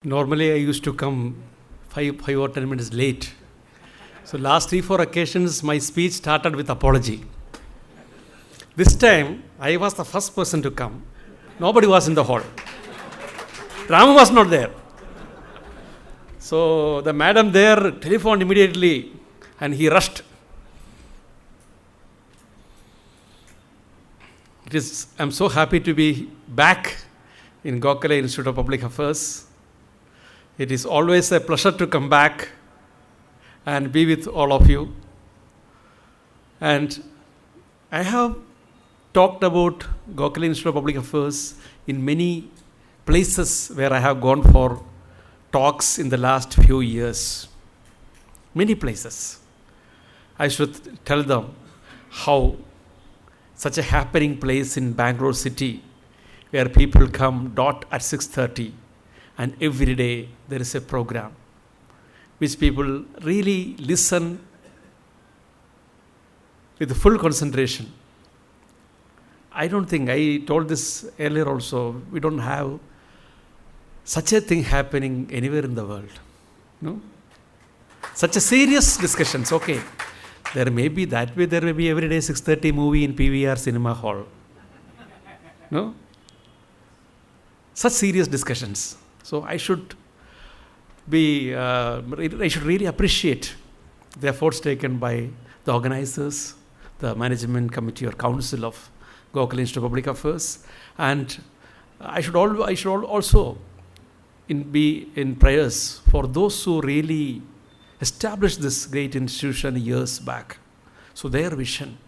Normally, I used to come 5 or 10 minutes late. So last 3-4 occasions, my speech started with apology. This time, I was the first person to come. Nobody was in the hall. Ramu was not there. So the madam there telephoned immediately and he rushed. I'm so happy to be back in Gokhale Institute of Public Affairs. It is always a pleasure to come back and be with all of you. And I have talked about Gokhale Institute of Public Affairs in many places where I have gone for talks in the last few years. Many places. I should tell them how such a happening place in Bengaluru city where people come dot at 6:30 and every day there is a program which people really listen with full concentration. I don't think, I told this earlier also, we don't have such a thing happening anywhere in the world. No? Such a serious discussions, okay. There may be that way, there may be every day 6:30 movie in PVR cinema hall. No? Such serious discussions. So I should really appreciate the efforts taken by the organizers, the management committee or council of Gokhale Institute of Public Affairs, and I should also be in prayers for those who really established this great institution years back. So their vision.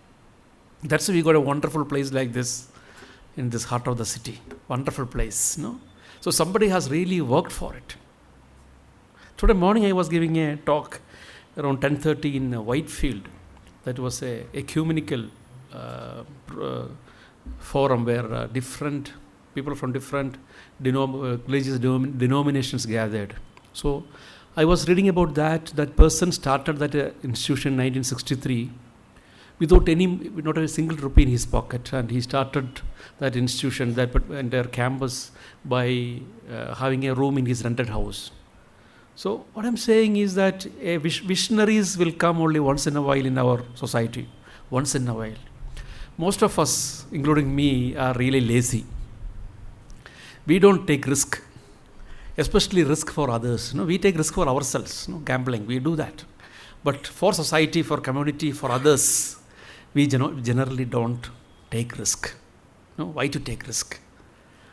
That's why we got a wonderful place like this in this heart of the city. Wonderful place, no? So somebody has really worked for it. Today morning I was giving a talk around 10:30 in Whitefield. That was a ecumenical forum where different people from different religious denominations gathered. So I was reading about that. That person started that institution in 1963 without not a single rupee in his pocket, and he started that institution, that entire campus, by having a room in his rented house. So what I'm saying is that visionaries will come only once in a while in our society, once in a while. Most of us, including me, are really lazy. We don't take risk, especially risk for others. No, we take risk for ourselves. No, gambling, we do that. But for society, for community, for others, we generally don't take risk. No, why to take risk?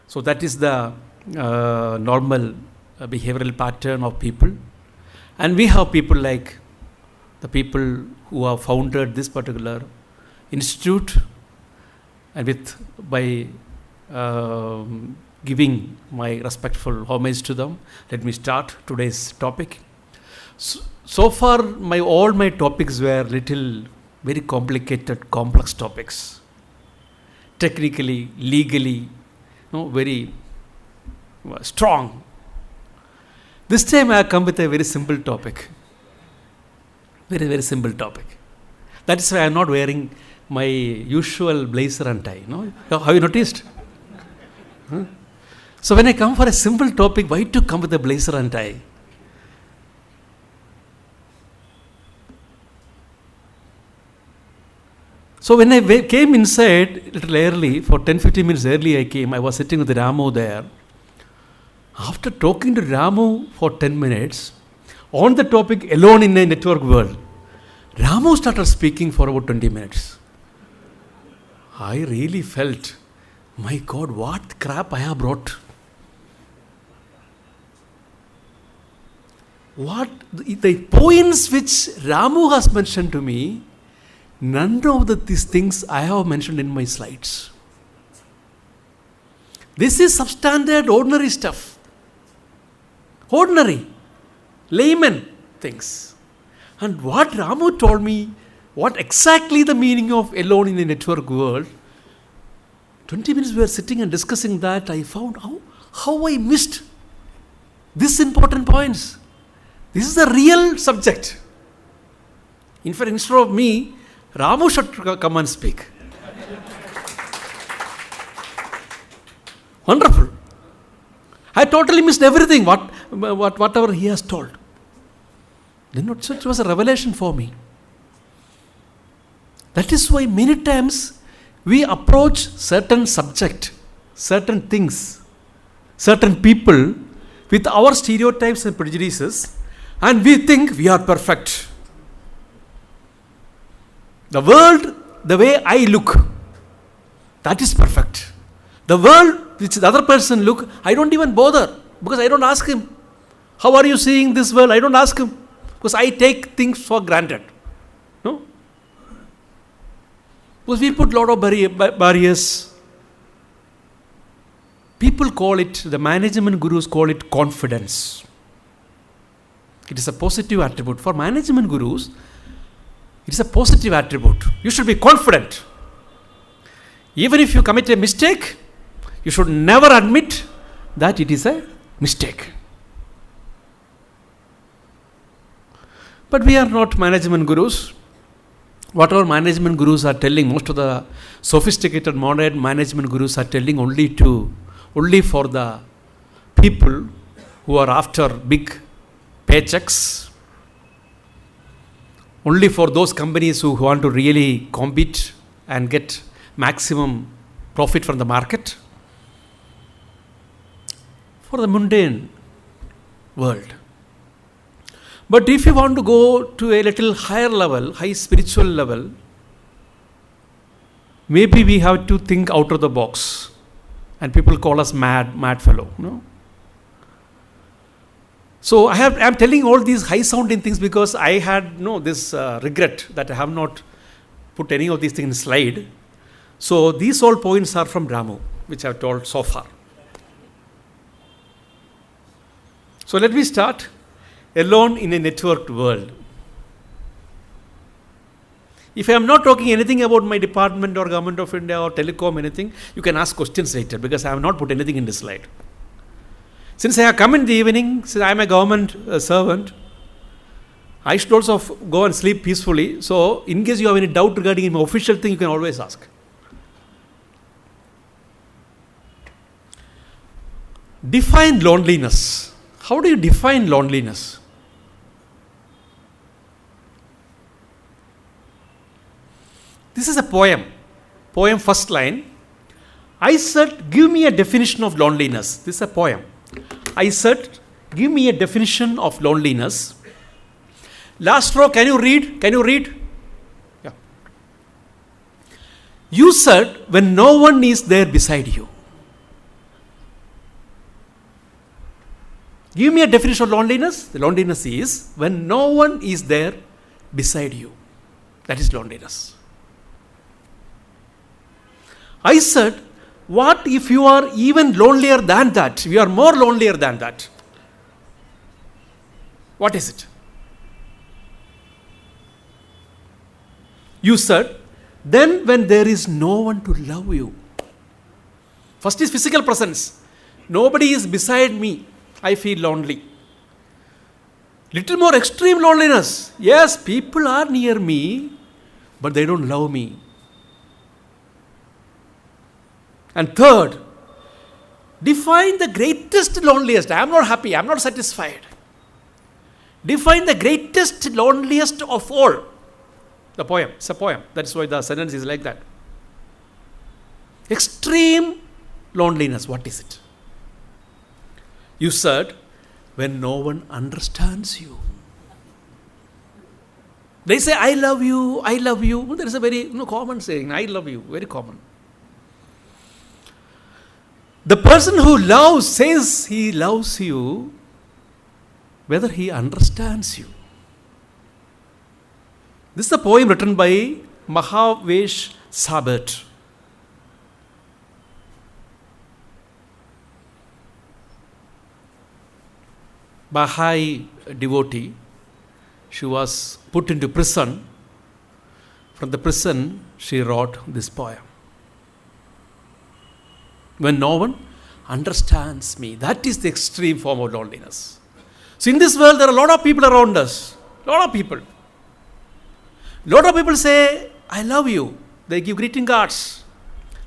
So that is the normal behavioral pattern of people. And we have people like the people who have founded this particular institute, and by giving my respectful homage to them, let me start today's topic. So far, all my topics were very complicated, complex topics. Technically, legally, very strong. This time I have come with a very simple topic. Very, very simple topic. That is why I am not wearing my usual blazer and tie. No? Have you noticed? Huh? So when I come for a simple topic, why to come with a blazer and tie? So when I came inside a little early, for 10-15 minutes early I came, I was sitting with Ramu there. After talking to Ramu for 10 minutes, on the topic alone in a network world, Ramu started speaking for about 20 minutes. I really felt, my God, what crap I have brought. What the points which Ramu has mentioned to me, none of these things I have mentioned in my slides. This is substandard, ordinary stuff. Ordinary, layman things. And what Ramu told me, what exactly the meaning of alone in a network world, 20 minutes we were sitting and discussing that, I found how I missed these important points. This is the real subject. In fact, instead of me, Ramu should come and speak. Wonderful. I totally missed everything. whatever he has told. Then it was a revelation for me. That is why many times we approach certain subject, certain things, certain people with our stereotypes and prejudices, and we think we are perfect. The world, the way I look, that is perfect. The world which the other person look, I don't even bother, because I don't ask him, how are you seeing this world? I don't ask him, because I take things for granted. No? Because we put a lot of barriers. People call it, the management gurus call it confidence. It is a positive attribute. For management gurus, it is a positive attribute. You should be confident. Even if you commit a mistake, you should never admit that it is a mistake. But we are not management gurus. Whatever management gurus are telling, most of the sophisticated modern management gurus are telling only for the people who are after big paychecks, only for those companies who want to really compete and get maximum profit from the market, for the mundane world. But if you want to go to a little higher level, high spiritual level, maybe we have to think out of the box. And people call us mad fellow. No? So I am telling all these high sounding things because I had this regret that I have not put any of these things in slide. So these all points are from Ramu, which I have told so far. So let me start. Alone in a networked world. If I am not talking anything about my department or government of India or telecom, anything, you can ask questions later because I have not put anything in the slide. Since I have come in the evening, since I am a government servant, I should also go and sleep peacefully. So in case you have any doubt regarding an official thing, you can always ask. Define loneliness. How do you define loneliness? This is a poem. Poem first line. I said, give me a definition of loneliness. This is a poem. I said, give me a definition of loneliness. Last row, can you read? Can you read? Yeah. You said, when no one is there beside you. Give me a definition of loneliness. The loneliness is when no one is there beside you. That is loneliness. I said, what if you are even lonelier than that? You are more lonelier than that. What is it? You said, then when there is no one to love you. First is physical presence. Nobody is beside me. I feel lonely. Little more extreme loneliness. Yes, people are near me, but they don't love me. And third, define the greatest loneliest. I am not happy. I am not satisfied. Define the greatest loneliest of all. The poem. It's a poem. That's why the sentence is like that. Extreme loneliness. What is it? You said, when no one understands you. They say, I love you, I love you. There is a very common saying, I love you, very common. The person who loves says he loves you, whether he understands you. This is a poem written by Mahavesh Sabat. Baha'i devotee. She was put into prison. From the prison, she wrote this poem. When no one understands me. That is the extreme form of loneliness. So in this world, there are a lot of people around us. A lot of people. A lot of people say, I love you. They give greeting cards.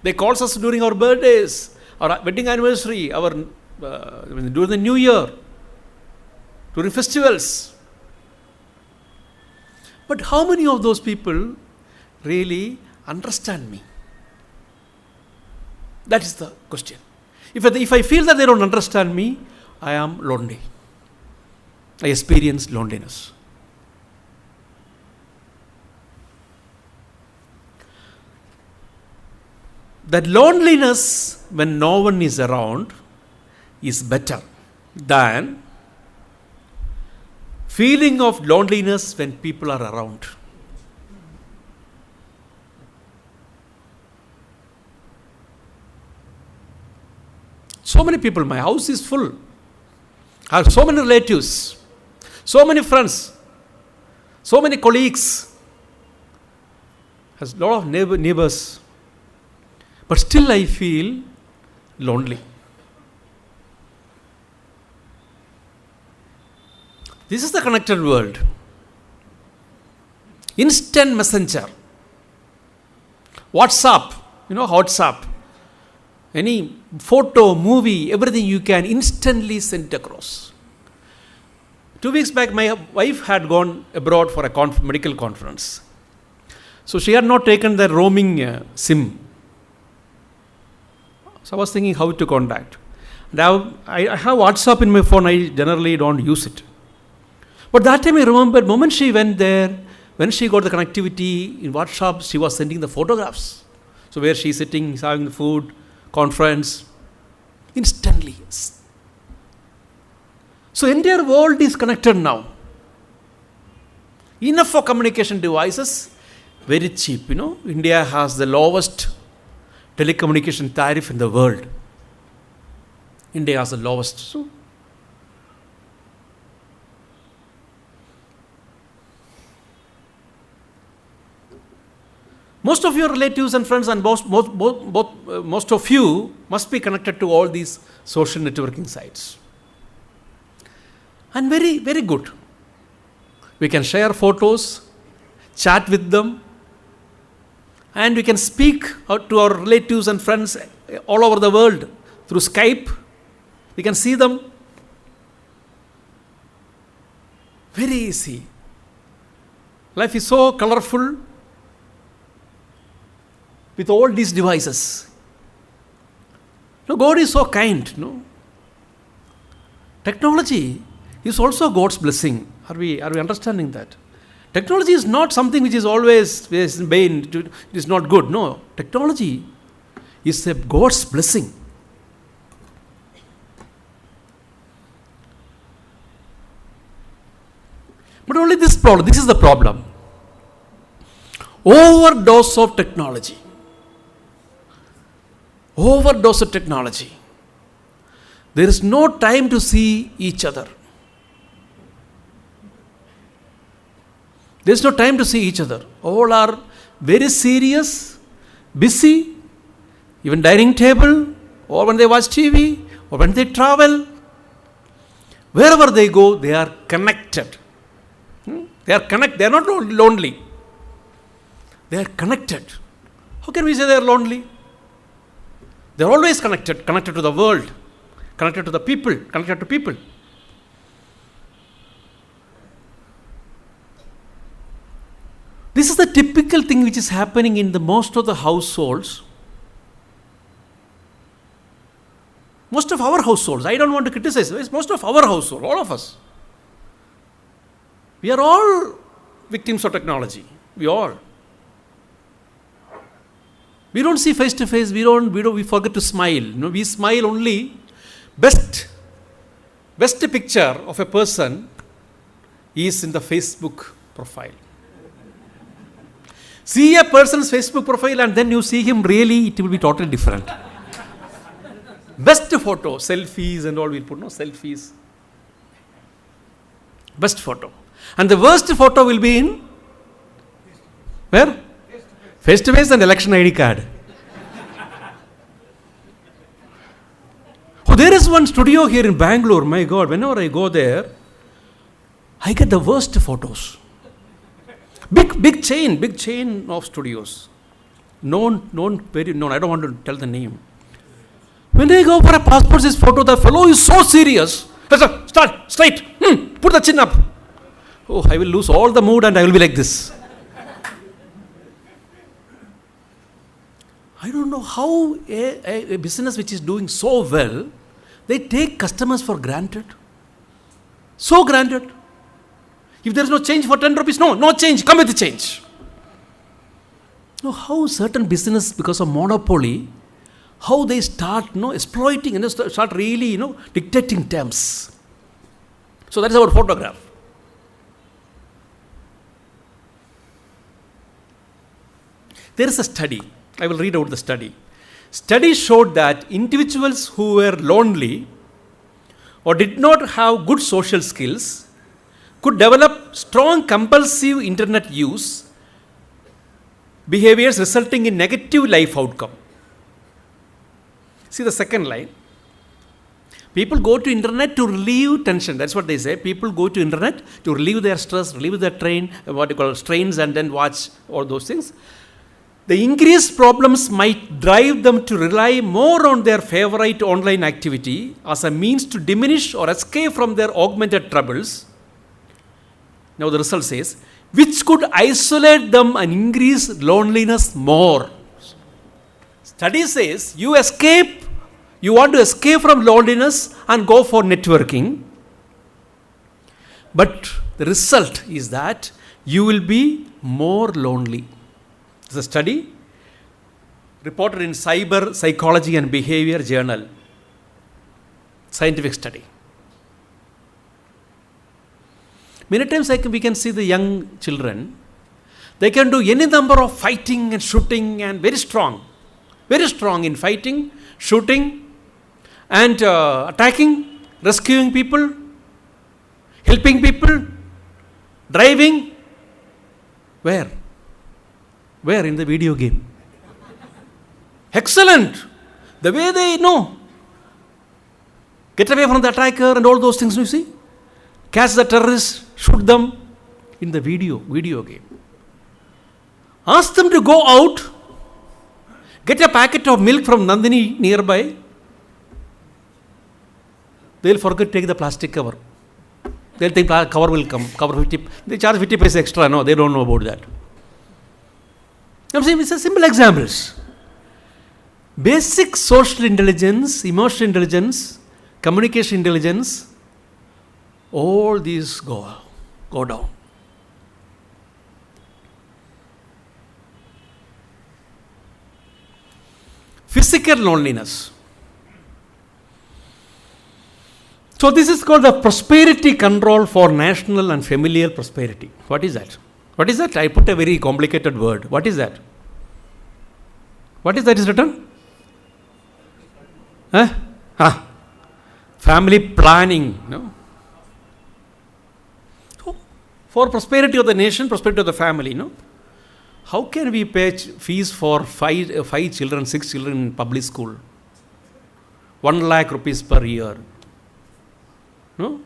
They call us during our birthdays, our wedding anniversary, during the New Year. during festivals. But how many of those people really understand me? That is the question. If I feel that they don't understand me, I am lonely. I experience loneliness. That loneliness when no one is around is better than feeling of loneliness when people are around. So many people, my house is full. I have so many relatives, so many friends, so many colleagues, has a lot of neighbors. But still I feel lonely. This is the connected world. Instant messenger. WhatsApp, WhatsApp. Any photo, movie, everything you can instantly send across. 2 weeks back, my wife had gone abroad for a medical conference. So she had not taken the roaming SIM. So I was thinking how to contact. Now I have WhatsApp in my phone. I generally don't use it. But that time I remember, the moment she went there, when she got the connectivity in WhatsApp, she was sending the photographs. So where she's sitting, having the food, conference, instantly. So entire world is connected now. Enough for communication devices, very cheap. India has the lowest telecommunication tariff in the world. India has the lowest. So most of your relatives and friends and most of you must be connected to all these social networking sites. And very, very good. We can share photos, chat with them, and we can speak out to our relatives and friends all over the world through Skype. We can see them. Very easy. Life is so colorful with all these devices. God is so kind. Technology is also God's blessing. Are we understanding that? Technology is not something which is always bane. It is not good. No, technology is a God's blessing. But only this problem. This is the problem. Overdose of technology. Overdose of technology. There is no time to see each other. There is no time to see each other. All are very serious, busy, even dining table, or when they watch TV, or when they travel. Wherever they go, they are connected. They are connected. They are not lonely. They are connected. How can we say they are lonely? They are always connected to the world, connected to the people, connected to people. This is the typical thing which is happening in the most of the households. Most of our households, I don't want to criticize, it's most of our households, all of us. We are all victims of technology. We all. We don't see face to face. We forget to smile. We smile only. Best picture of a person is in the Facebook profile. See a person's Facebook profile and then you see him really, it will be totally different. Best photo, selfies and all we'll put, selfies. Best photo. And the worst photo will be in where? Face to face and election ID card. Oh, there is one studio here in Bengaluru. My God, whenever I go there, I get the worst photos. Big chain of studios. Known, very known. I don't want to tell the name. When I go for a passport size photo, the fellow is so serious. Start straight. Put the chin up. Oh, I will lose all the mood and I will be like this. I don't know how a business which is doing so well, they take customers for granted. So granted. If there is no change for 10 rupees, no change, come with the change. Now, how certain business, because of monopoly, how they start exploiting and start really dictating terms. So that is our photograph. There is a study. I will read out the study. Study showed that individuals who were lonely or did not have good social skills could develop strong compulsive internet use behaviors resulting in negative life outcome. See the second line. People go to internet to relieve tension. That's what they say. People go to internet to relieve their stress, relieve their strains, and then watch all those things. The increased problems might drive them to rely more on their favorite online activity as a means to diminish or escape from their augmented troubles. Now the result says, which could isolate them and increase loneliness more. Study says, you want to escape from loneliness and go for networking. But the result is that you will be more lonely. It's a study reported in Cyber Psychology and Behavior Journal. Scientific study. Many times we can see the young children, they can do any number of fighting and shooting and very strong in fighting, shooting and attacking, rescuing people, helping people, driving. Where? In the video game. Excellent. The way they get away from the attacker and all those things, you see. Catch the terrorists, shoot them in the video game. Ask them to go out, get a packet of milk from Nandini nearby. They'll forget to take the plastic cover. They'll think cover will come. They charge 50 paise extra. No, they don't know about that. I'm saying it's a simple examples. Basic social intelligence, emotional intelligence, communication intelligence, all these go down. Physical loneliness. So this is called the prosperity control for national and familial prosperity. What is that? I put a very complicated word. What is that? What is that is written? Family planning. No? So, for prosperity of the nation, prosperity of the family. No? How can we pay fees for five children, 6 children in public school? 1 lakh rupees per year. No?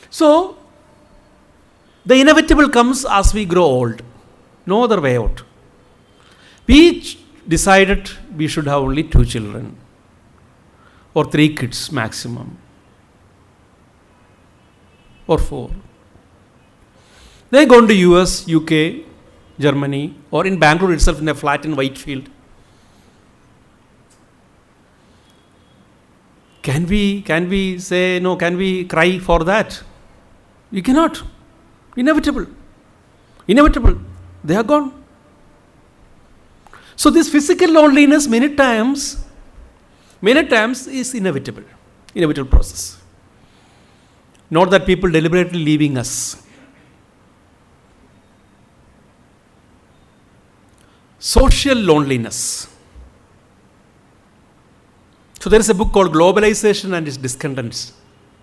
So, the inevitable comes as we grow old. No other way out. We decided we should have only 2 children or 3 kids maximum or 4. They gone to US, UK, Germany, or in Bengaluru itself in a flat in Whitefield. Can we say no? Can we cry for that? You cannot. Inevitable. They are gone. So this physical loneliness many times is inevitable process. Not that people deliberately leaving us. Social loneliness. So there is a book called Globalization and its Discontents.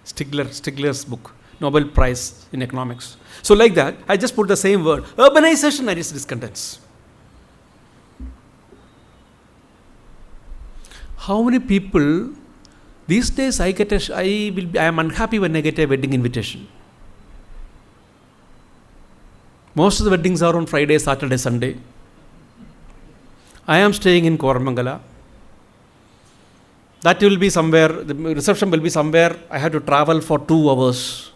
Stigler's book, Nobel Prize in Economics. So like that, I just put the same word, urbanization and its discontents. How many people these days I am unhappy when I get a wedding invitation. Most of the weddings are on Friday, Saturday, Sunday. I am staying in Koramangala. That will be somewhere, the reception will be somewhere, I have to travel for 2 hours.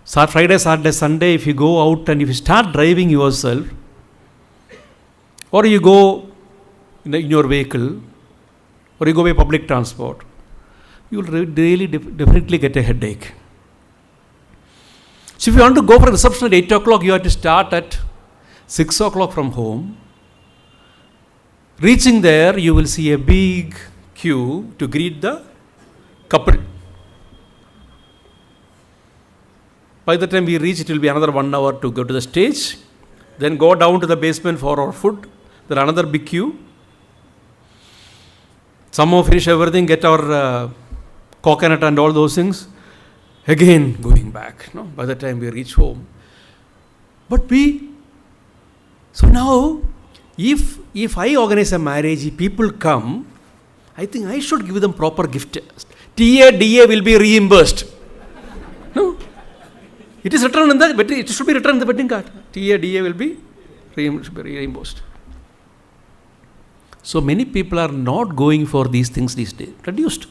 Friday, Saturday, Sunday, if you go out and if you start driving yourself, or you go in your vehicle, or you go by public transport, you will really definitely get a headache. So if you want to go for a reception at 8 o'clock, you have to start at 6 o'clock from home. Reaching there, you will see a big queue to greet the couple. By the time we reach, it will be another 1 hour to go to the stage. Then go down to the basement for our food. Then another big queue. Somehow finish everything, get our coconut and all those things. Again going back. No? By the time we reach home. So now, if I organize a marriage, people come, I think I should give them proper gift. TA, DA will be reimbursed. No? It is written in the wedding, it should be written in the wedding card. TA, DA will be reimbursed. So many people are not going for these things these days. Reduced.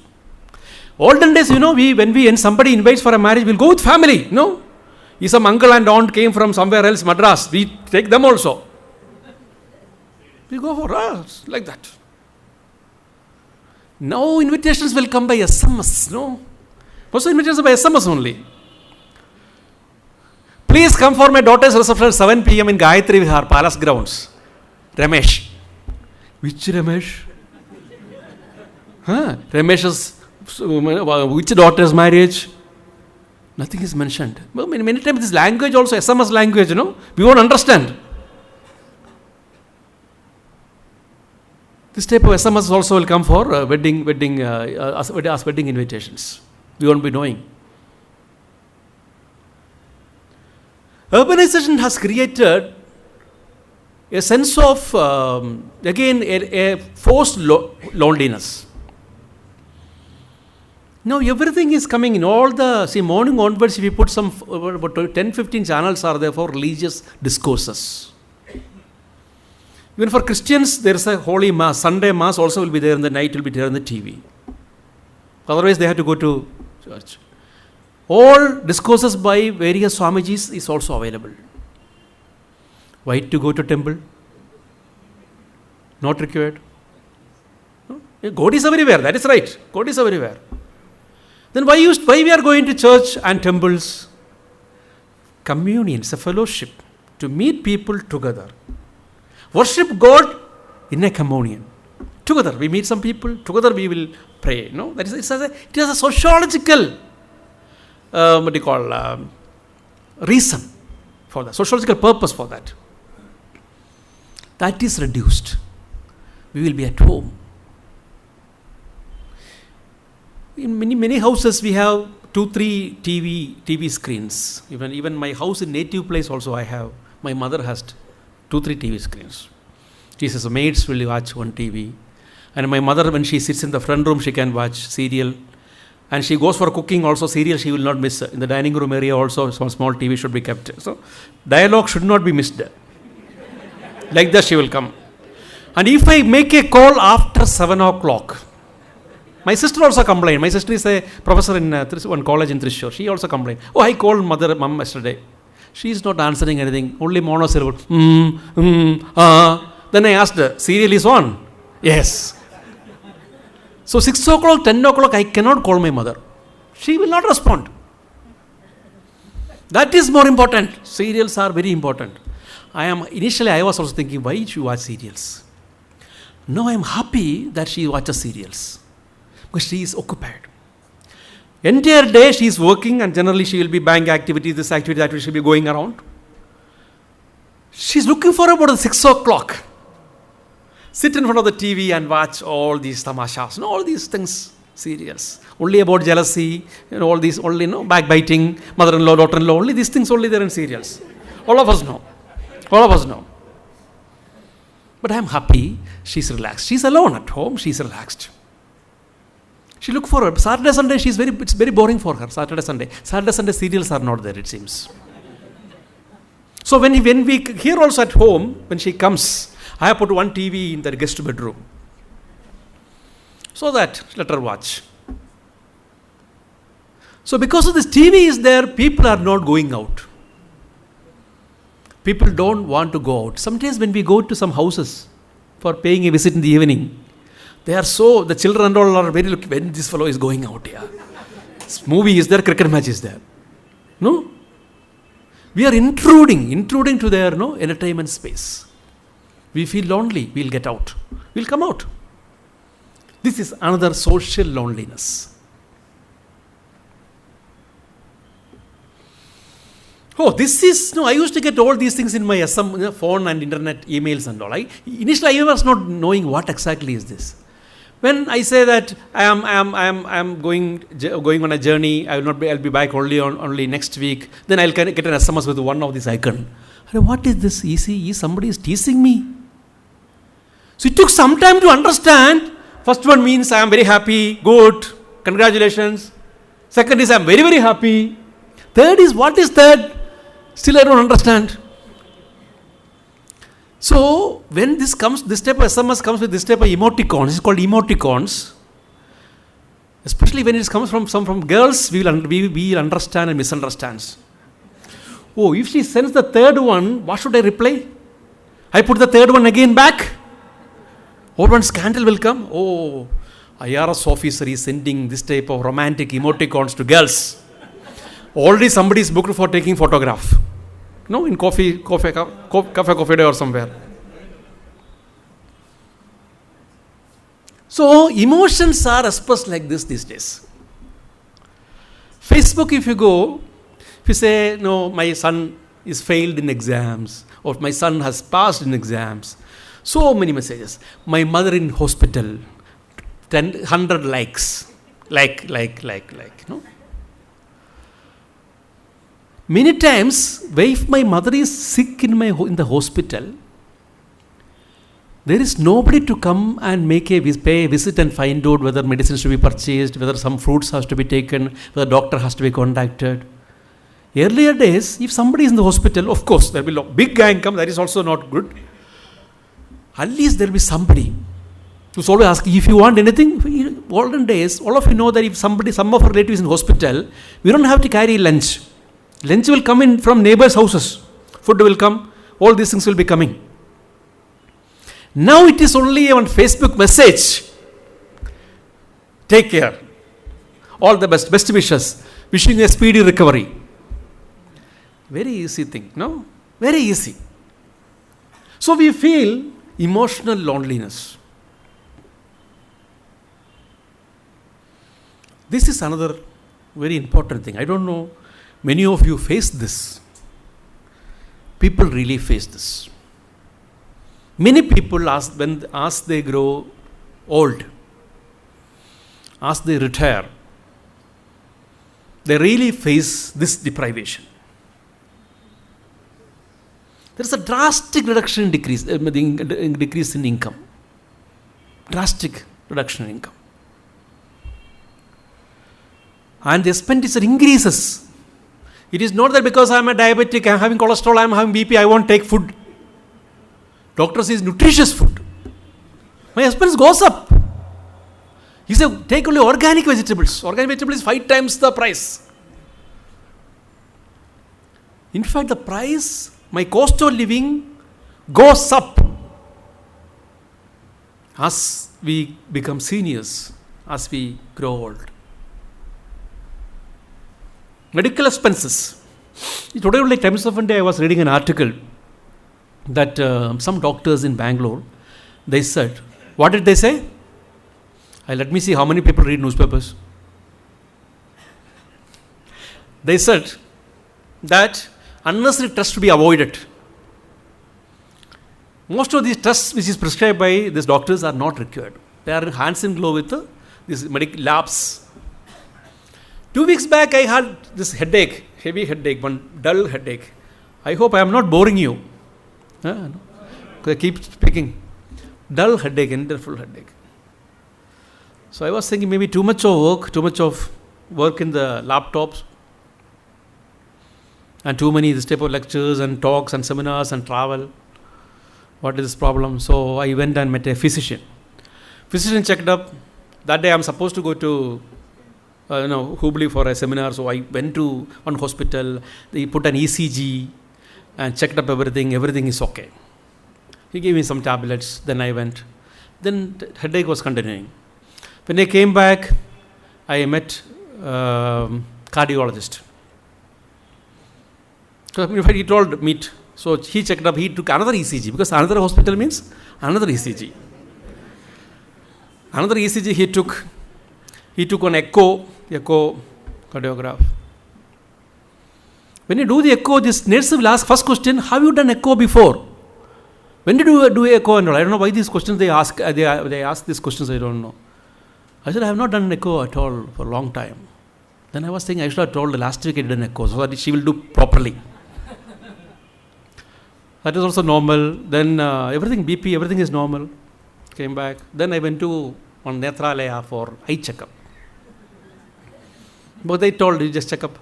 Olden days, when somebody invites for a marriage, we'll go with family. No? If some uncle and aunt came from somewhere else, Madras, we take them also. We go for us, like that. Now invitations will come by SMS, no? Also invitations by SMS only. Please come for my daughter's reception at 7 p.m. in Gayatri Vihar, Palace Grounds. Ramesh. Which Ramesh? Ramesh's, which daughter's marriage? Nothing is mentioned. Well, many times this language also, SMS language, we won't understand. This type of SMS also will come for wedding invitations. We won't be knowing. Urbanization has created a sense of, a forced loneliness. Now everything is coming in. Morning onwards, if you put some, about 10-15 channels are there for religious discourses. Even for Christians, there is a holy mass. Sunday mass also will be there in the night, will be there on the TV. Otherwise, they have to go to church. All discourses by various Swamijis is also available. Why to go to temple? Not required. No? God is everywhere, that is right. God is everywhere. Then why we are going to church and temples? Communion, it's a fellowship. To meet people together. Worship God in a communion. Together, we meet some people, together we will pray. No, that is, it has a sociological, reason for that, sociological purpose for that. That is reduced. We will be at home. In many houses, we have 2-3 TV screens. Even my house in native place also I have. My mother has 2-3 TV screens. She says maids will watch one TV. And my mother, when she sits in the front room, she can watch serial. And she goes for cooking also, serial she will not miss. In the dining room area also, some small TV should be kept. So, dialogue should not be missed. Like that she will come. And if I make a call after 7 o'clock, my sister also complained. My sister is a professor in one college in Thrissur. She also complained. Oh, I called mom yesterday. She is not answering anything. Only monosyllable. Then I asked her, serial is on? Yes. So 6 o'clock, 10 o'clock, I cannot call my mother. She will not respond. That is more important. Serials are very important. Initially I was also thinking, why she watch serials? Now I am happy that she watches serials. Because she is occupied. Entire day she is working and generally she will be bank activity, this activity, that she will be going around. She is looking for about 6 o'clock. Sit in front of the TV and watch all these tamashas, all these things, serials. Only about jealousy, all these, only backbiting, mother-in-law, daughter-in-law, only these things only there in serials. All of us know. All of us know. But I am happy, she is relaxed. She is alone at home, she is relaxed. She look for her. Saturday, Sunday, it's very boring for her, Saturday, Sunday. Saturday, Sunday serials are not there, it seems. So when we here also at home, when she comes, I have put one TV in the guest bedroom. So that, let her watch. So because of this TV is there, people are not going out. People don't want to go out. Sometimes when we go to some houses for paying a visit in the evening, the children and all are very looking, when this fellow is going out, yeah. This movie is there, cricket match is there. No? We are intruding to their entertainment space. We feel lonely, we'll get out. We'll come out. This is another social loneliness. I used to get all these things in my phone and internet emails and all. Initially I was not knowing what exactly is this. When I say that I am going on a journey, I'll be back only next week, then I'll get an SMS with one of these icon. What is this? Somebody is teasing me. So it took some time to understand. First one means I am very happy, good, congratulations. Second is I am very, very happy. Third is, what is third? Still I don't understand. So when this type of SMS comes with this type of emoticons, it's called emoticons. Especially when it comes from girls, we will understand and misunderstands. If she sends the third one, what should I reply? I put the third one again back. Or one scandal will come. IRS officer is sending this type of romantic emoticons to girls. Already somebody is booked for taking photograph. In cafe day or somewhere. So emotions are expressed like this these days. Facebook, if you say, no, my son is failed in exams, or my son has passed in exams, so many messages. My mother in hospital, 100 likes, no. Many times, if my mother is sick in the hospital, there is nobody to come and pay a visit and find out whether medicines should be purchased, whether some fruits has to be taken, whether doctor has to be contacted. Earlier days, if somebody is in the hospital, of course, there will be a big gang come, that is also not good. At least there will be somebody who's always asking, if you want anything. In olden days, all of you know that if some of our relatives in hospital, we don't have to carry lunch. Lunch will come in from neighbors' houses. Food will come. All these things will be coming. Now it is only on Facebook message. Take care. All the best. Best wishes. Wishing you a speedy recovery. Very easy thing, no? Very easy. So we feel emotional loneliness. This is another very important thing. I don't know, many of you face this. People really face this. Many people, as they grow old, as they retire, they really face this deprivation. There is a drastic reduction in decrease in income. Drastic reduction in income. And the expenditure increases. It is not that because I am a diabetic, I am having cholesterol, I am having BP, I won't take food. Doctor says nutritious food. My expense goes up. He said, take only organic vegetables. Organic vegetables is 5 times the price. In fact, the price, my cost of living goes up as we become seniors, as we grow old. Medical expenses. Today, only Times of India, I was reading an article that some doctors in Bengaluru, they said, what did they say? Let me see how many people read newspapers. They said that unnecessary tests to be avoided. Most of these tests which is prescribed by these doctors are not required. They are hands in glove with these medical labs. 2 weeks back, I had this headache, heavy headache, one dull headache. I hope I am not boring you. No. I keep speaking. Dull headache, wonderful headache. So I was thinking maybe too much of work in the laptops, and too many this type of lectures and talks and seminars and travel. What is this problem? So I went and met a physician. Physician checked up. That day I'm supposed to go to Hubli for a seminar. So I went to one hospital. They put an ECG and checked up everything. Everything is okay. He gave me some tablets. Then I went. Then headache was continuing. When I came back, I met cardiologist. So he told meet. So he checked up. He took another ECG because another hospital means another ECG. Another ECG he took. He took an echo cardiograph. When you do the echo, this nurse will ask first question: have you done echo before? When did you do echo and all? I don't know why these questions they ask. They ask these questions. I don't know. I said I have not done echo at all for a long time. Then I was saying I should have told last week I did an echo so that she will do properly. That is also normal. Then everything BP, everything is normal. Came back. Then I went to on Netralaya for eye checkup. But they told you just check up.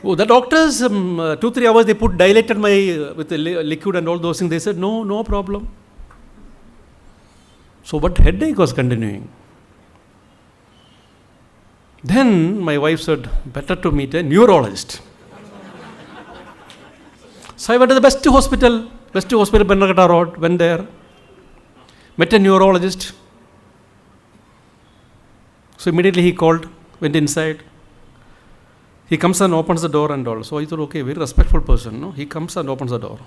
Oh, the doctors 2-3 hours they put dilated my with the liquid and all those things. They said no problem. So but headache was continuing. Then my wife said better to meet a neurologist. So I went to the best hospital, Bengaluru Road. Went there, met a neurologist. So immediately he called, went inside. He comes and opens the door and all. So I thought, okay, very respectful person. No, he comes and opens the door.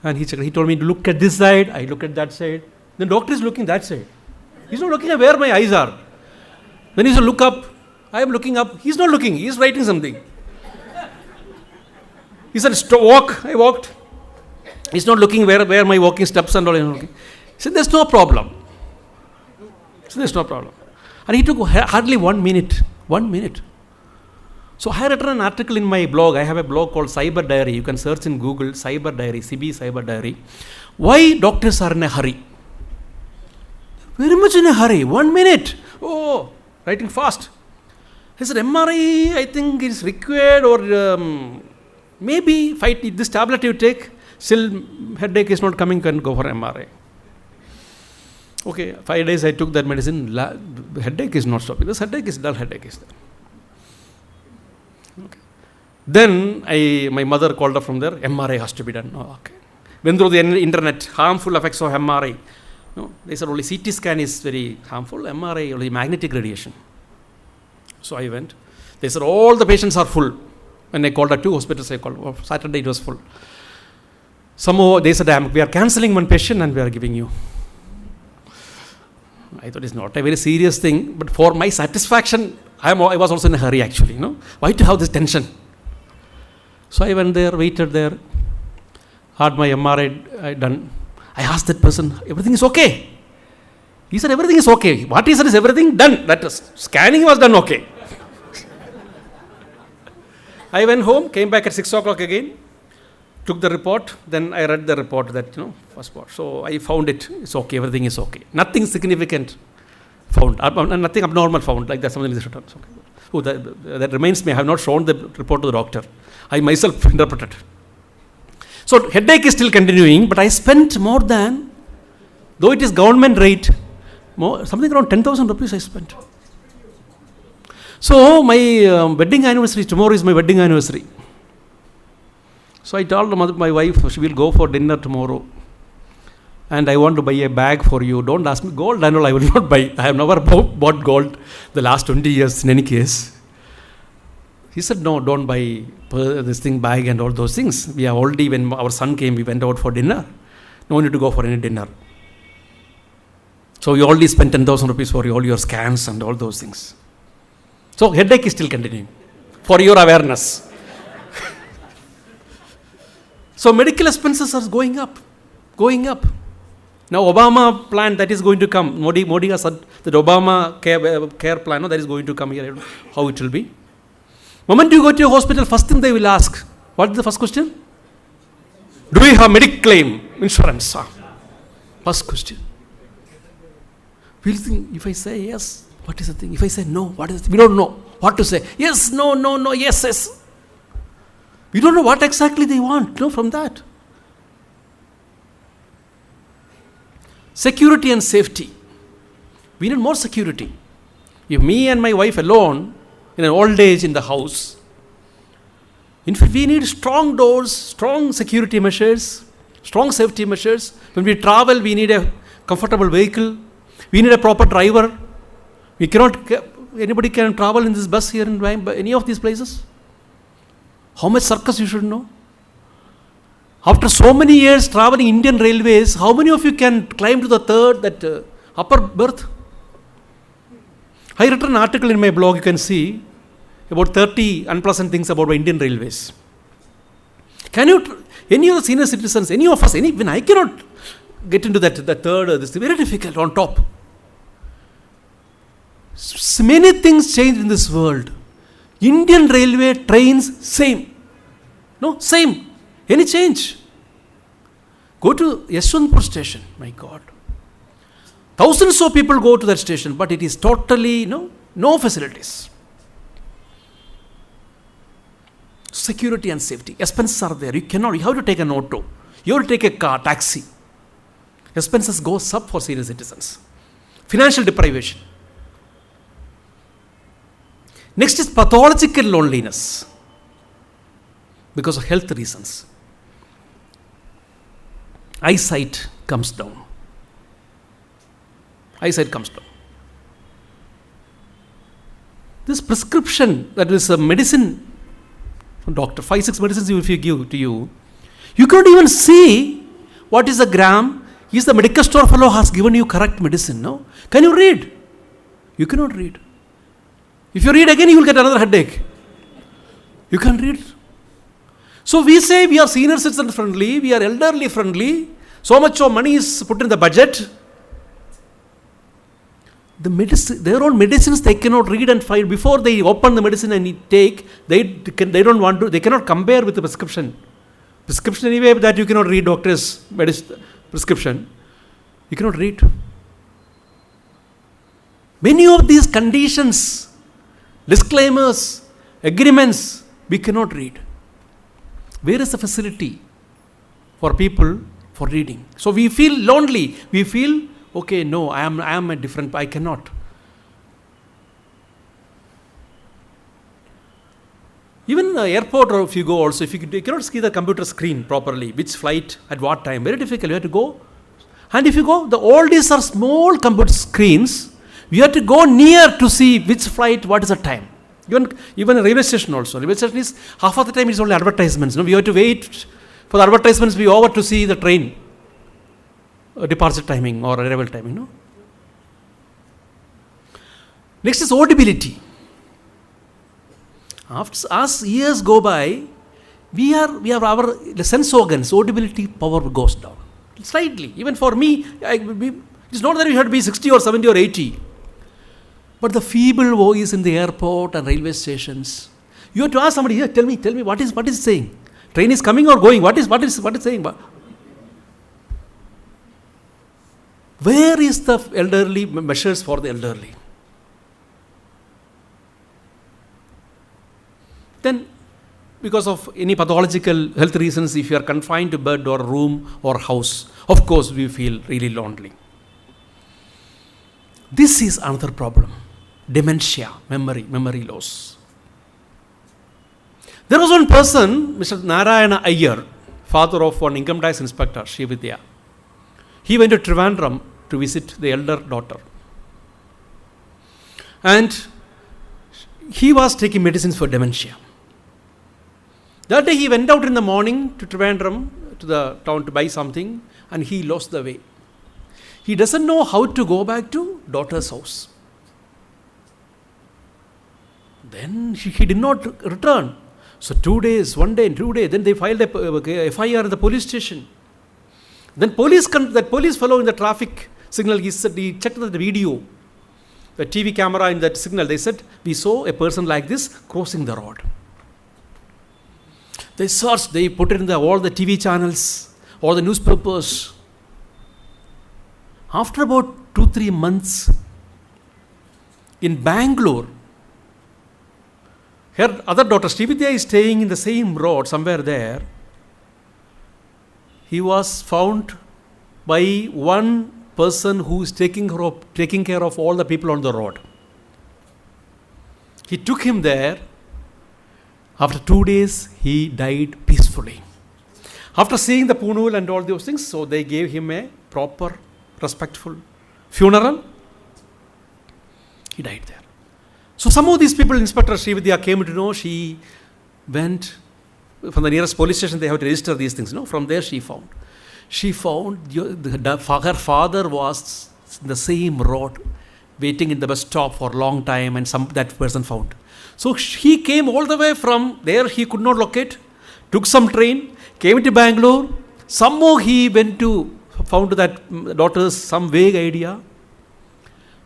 And he told me to look at this side. I look at that side. The doctor is looking that side. He's not looking at where my eyes are. Then he said, look up. I am looking up. He's not looking. He's writing something. He said, walk. I walked. He's not looking where my walking steps and all. He said, there's no problem. There's no problem. And he took hardly 1 minute. 1 minute. So I had written an article in my blog. I have a blog called Cyber Diary. You can search in Google, Cyber Diary, CB Cyber Diary. Why doctors are in a hurry? Very much in a hurry. 1 minute. Oh, writing fast. He said, MRI, I think is required or maybe fight this tablet you take, still headache is not coming, can go for MRI. Okay, 5 days I took that medicine, headache is not stopping. This headache is dull, headache is there. Okay. Then my mother called up from there, MRI has to be done. Oh, okay. Went through the internet, harmful effects of MRI. No, they said only CT scan is very harmful, MRI only magnetic radiation. So I went. They said all the patients are full. When I called at 2 hospitals, I called. Saturday it was full. Somehow they said, we are cancelling one patient and we are giving you. I thought it's not a very serious thing, but for my satisfaction, I was also in a hurry actually. Why to have this tension? So I went there, waited there, had my MRI done. I asked that person, everything is okay? He said, everything is okay. What he said is everything done. That is, scanning was done okay. I went home, came back at 6 o'clock again, took the report, then I read the report that, first part. So I found it's okay, everything is okay. Nothing significant found, nothing abnormal found, like that something is written. Okay. Oh, that reminds me, I have not shown the report to the doctor. I myself interpreted. So headache is still continuing, but I spent more than, though it is government rate, something around 10,000 rupees I spent. So my wedding anniversary, tomorrow is my wedding anniversary. So I told my wife, she will go for dinner tomorrow. And I want to buy a bag for you. Don't ask me gold. I know I will not buy. I have never bought gold the last 20 years in any case. He said, no, don't buy this thing, bag and all those things. We have already, when our son came, we went out for dinner. No need to go for any dinner. So you already spent 10,000 rupees for all your scans and all those things. So headache is still continuing, for your awareness. So medical expenses are going up. Now Obama plan that is going to come. Modi has said that Obama care plan that is going to come here. How it will be? Moment you go to a hospital, first thing they will ask. What is the first question? Do we have medical claim insurance? First question. We'll think, if I say yes, what is the thing? If I say no, what is it? We don't know what to say. Yes, no, yes. We don't know what exactly they want from that. Security and safety. We need more security. If me and my wife alone in an old age in the house, in fact, we need strong doors, strong security measures, strong safety measures. When we travel, we need a comfortable vehicle. We need a proper driver. We cannot, anybody can travel in this bus here in any of these places. How much circus you should know? After so many years traveling Indian Railways, how many of you can climb to the third, upper berth? I wrote an article in my blog, you can see, about 30 unpleasant things about Indian Railways. Can you, any of the senior citizens, any of us, even I cannot get into that third, this is very difficult on top. Many things change in this world. Indian Railway trains, same. No, same. Any change? Go to Yeshwanthpur station, my God. Thousands of people go to that station, but it is totally, no facilities. Security and safety. Expenses are there. You have to take an auto. You have to take a car, taxi. Expenses goes up for senior citizens. Financial deprivation. Next is pathological loneliness because of health reasons. Eyesight comes down. Eyesight comes down. This prescription, that is a medicine from doctor, 5-6 medicines if you give to you, you cannot even see what is a gram. Is the medical store fellow has given you correct medicine, no? Can you read? You cannot read. If you read again, you will get another headache. You can't read. So we say we are senior citizen friendly, we are elderly friendly, so much of money is put in the budget. The medicine, their own medicines they cannot read and find. Before they open the medicine and take, they cannot compare with the prescription. Prescription anyway that you cannot read doctor's prescription. You cannot read. Many of these conditions, disclaimers, agreements, we cannot read. Where is the facility for people for reading? So we feel lonely. We feel, okay, no, I am a different, I cannot. Even airport, or if you go also, if you cannot see the computer screen properly, which flight, at what time, very difficult, you have to go. And if you go, all these are small computer screens, you have to go near to see which flight, what is the time. Even a railway station also. Railway station is, half of the time it's only advertisements. We have to wait for the advertisements to be over to see the train departure timing or arrival timing. Next is audibility. As years go by, we have our sense organs, audibility power goes down. Slightly. Even for me, it's not that you have to be 60 or 70 or 80. But the feeble voice in the airport and railway stations, you have to ask somebody, here, tell me, what is it saying? Train is coming or going? What is saying? Where is the elderly measures for the elderly? Then, because of any pathological health reasons, if you are confined to bed or room or house, of course we feel really lonely. This is another problem. Dementia, memory loss. There was one person, Mr. Narayana Iyer, father of one income tax inspector, Srividya. He went to Trivandrum to visit the elder daughter. And he was taking medicines for dementia. That day he went out in the morning to Trivandrum, to the town to buy something, and he lost the way. He doesn't know how to go back to daughter's house. Then he did not return. So 2 days, 1 day, 2 days, then they filed a FIR in the police station. Then that police fellow in the traffic signal, he checked the video, the TV camera in that signal. They said, we saw a person like this crossing the road. They searched, they put it in all the TV channels, all the newspapers. After about 2-3 months, in Bangalore, her other daughter, Srividya, is staying in the same road, somewhere there. He was found by one person who is taking care of all the people on the road. He took him there. After 2 days, he died peacefully. After seeing the punul and all those things, so they gave him a proper, respectful funeral. He died there. So some of these people, Inspector Srividya came to know. She went from the nearest police station. They have to register these things. From there she found. Her father was in the same road, waiting in the bus stop for a long time, and that person found. So he came all the way from there. He could not locate. Took some train, came to Bangalore. Somehow he found that daughter's some vague idea,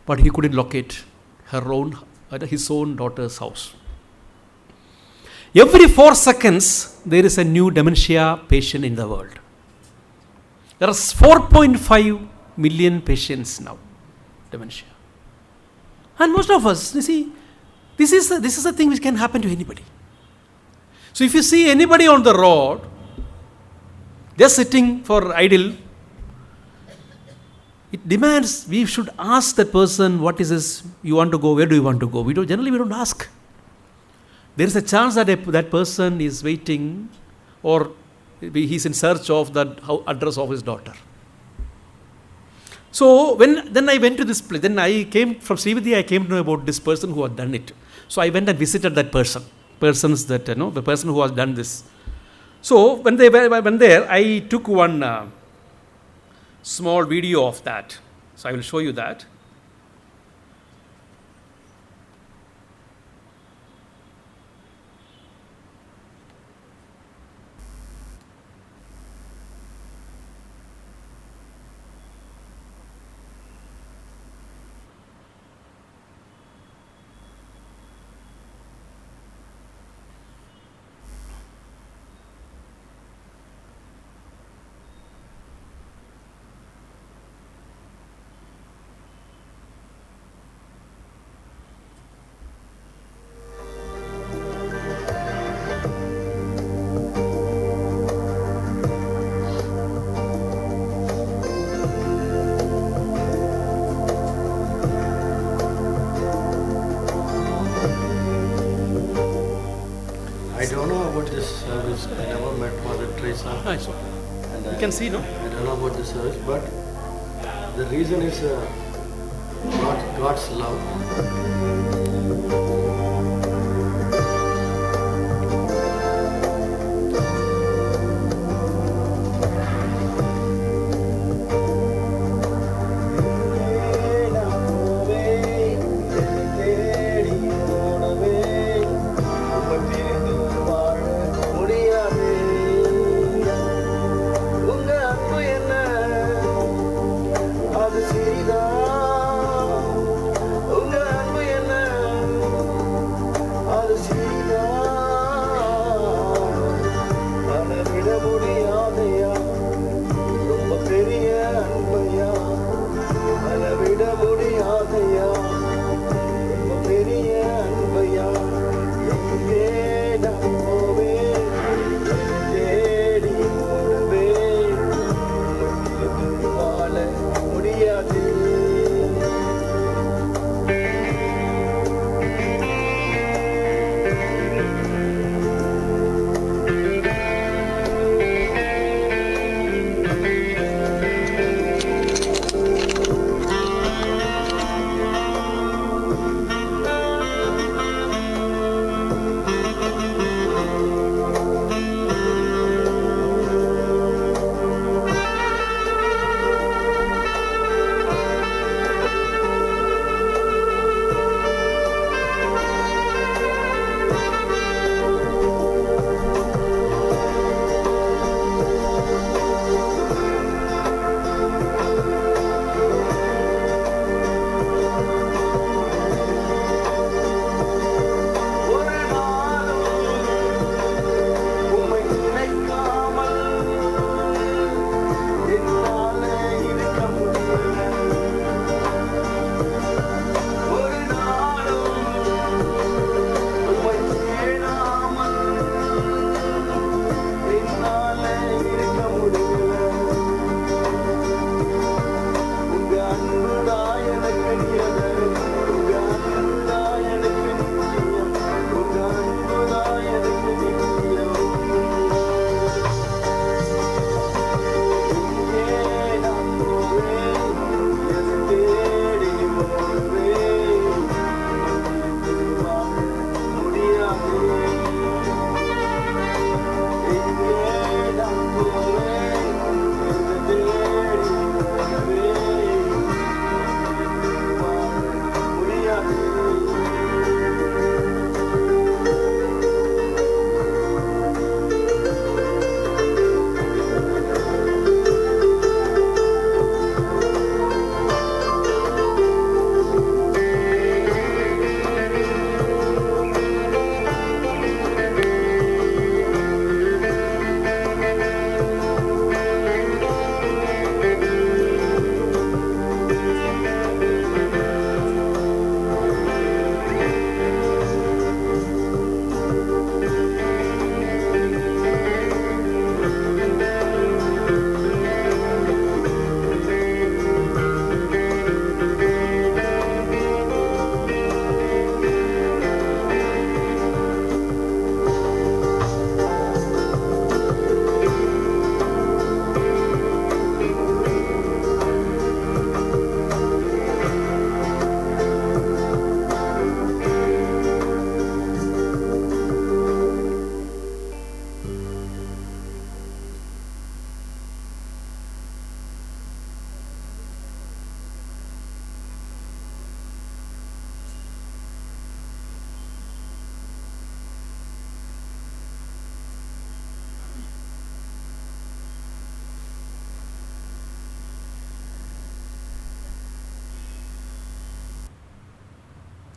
but he couldn't locate his own daughter's house. Every 4 seconds, there is a new dementia patient in the world. There are 4.5 million patients now, dementia. And most of us, you see, this is a thing which can happen to anybody. So if you see anybody on the road, they're sitting for idle, it demands we should ask that person, what is this, you want to go, where do you want to go? Generally we don't ask. There is a chance that that person is waiting, or he's in search of that address of his daughter. So then I went to this place. Then I came from Srividya. I came to know about this person who had done it. So I went and visited that person. The person who has done this. So when there, I took one small video of that. So I will show you that. I never met Mother Teresa. And you can see, no? I don't know about the service, but the reason is God's love.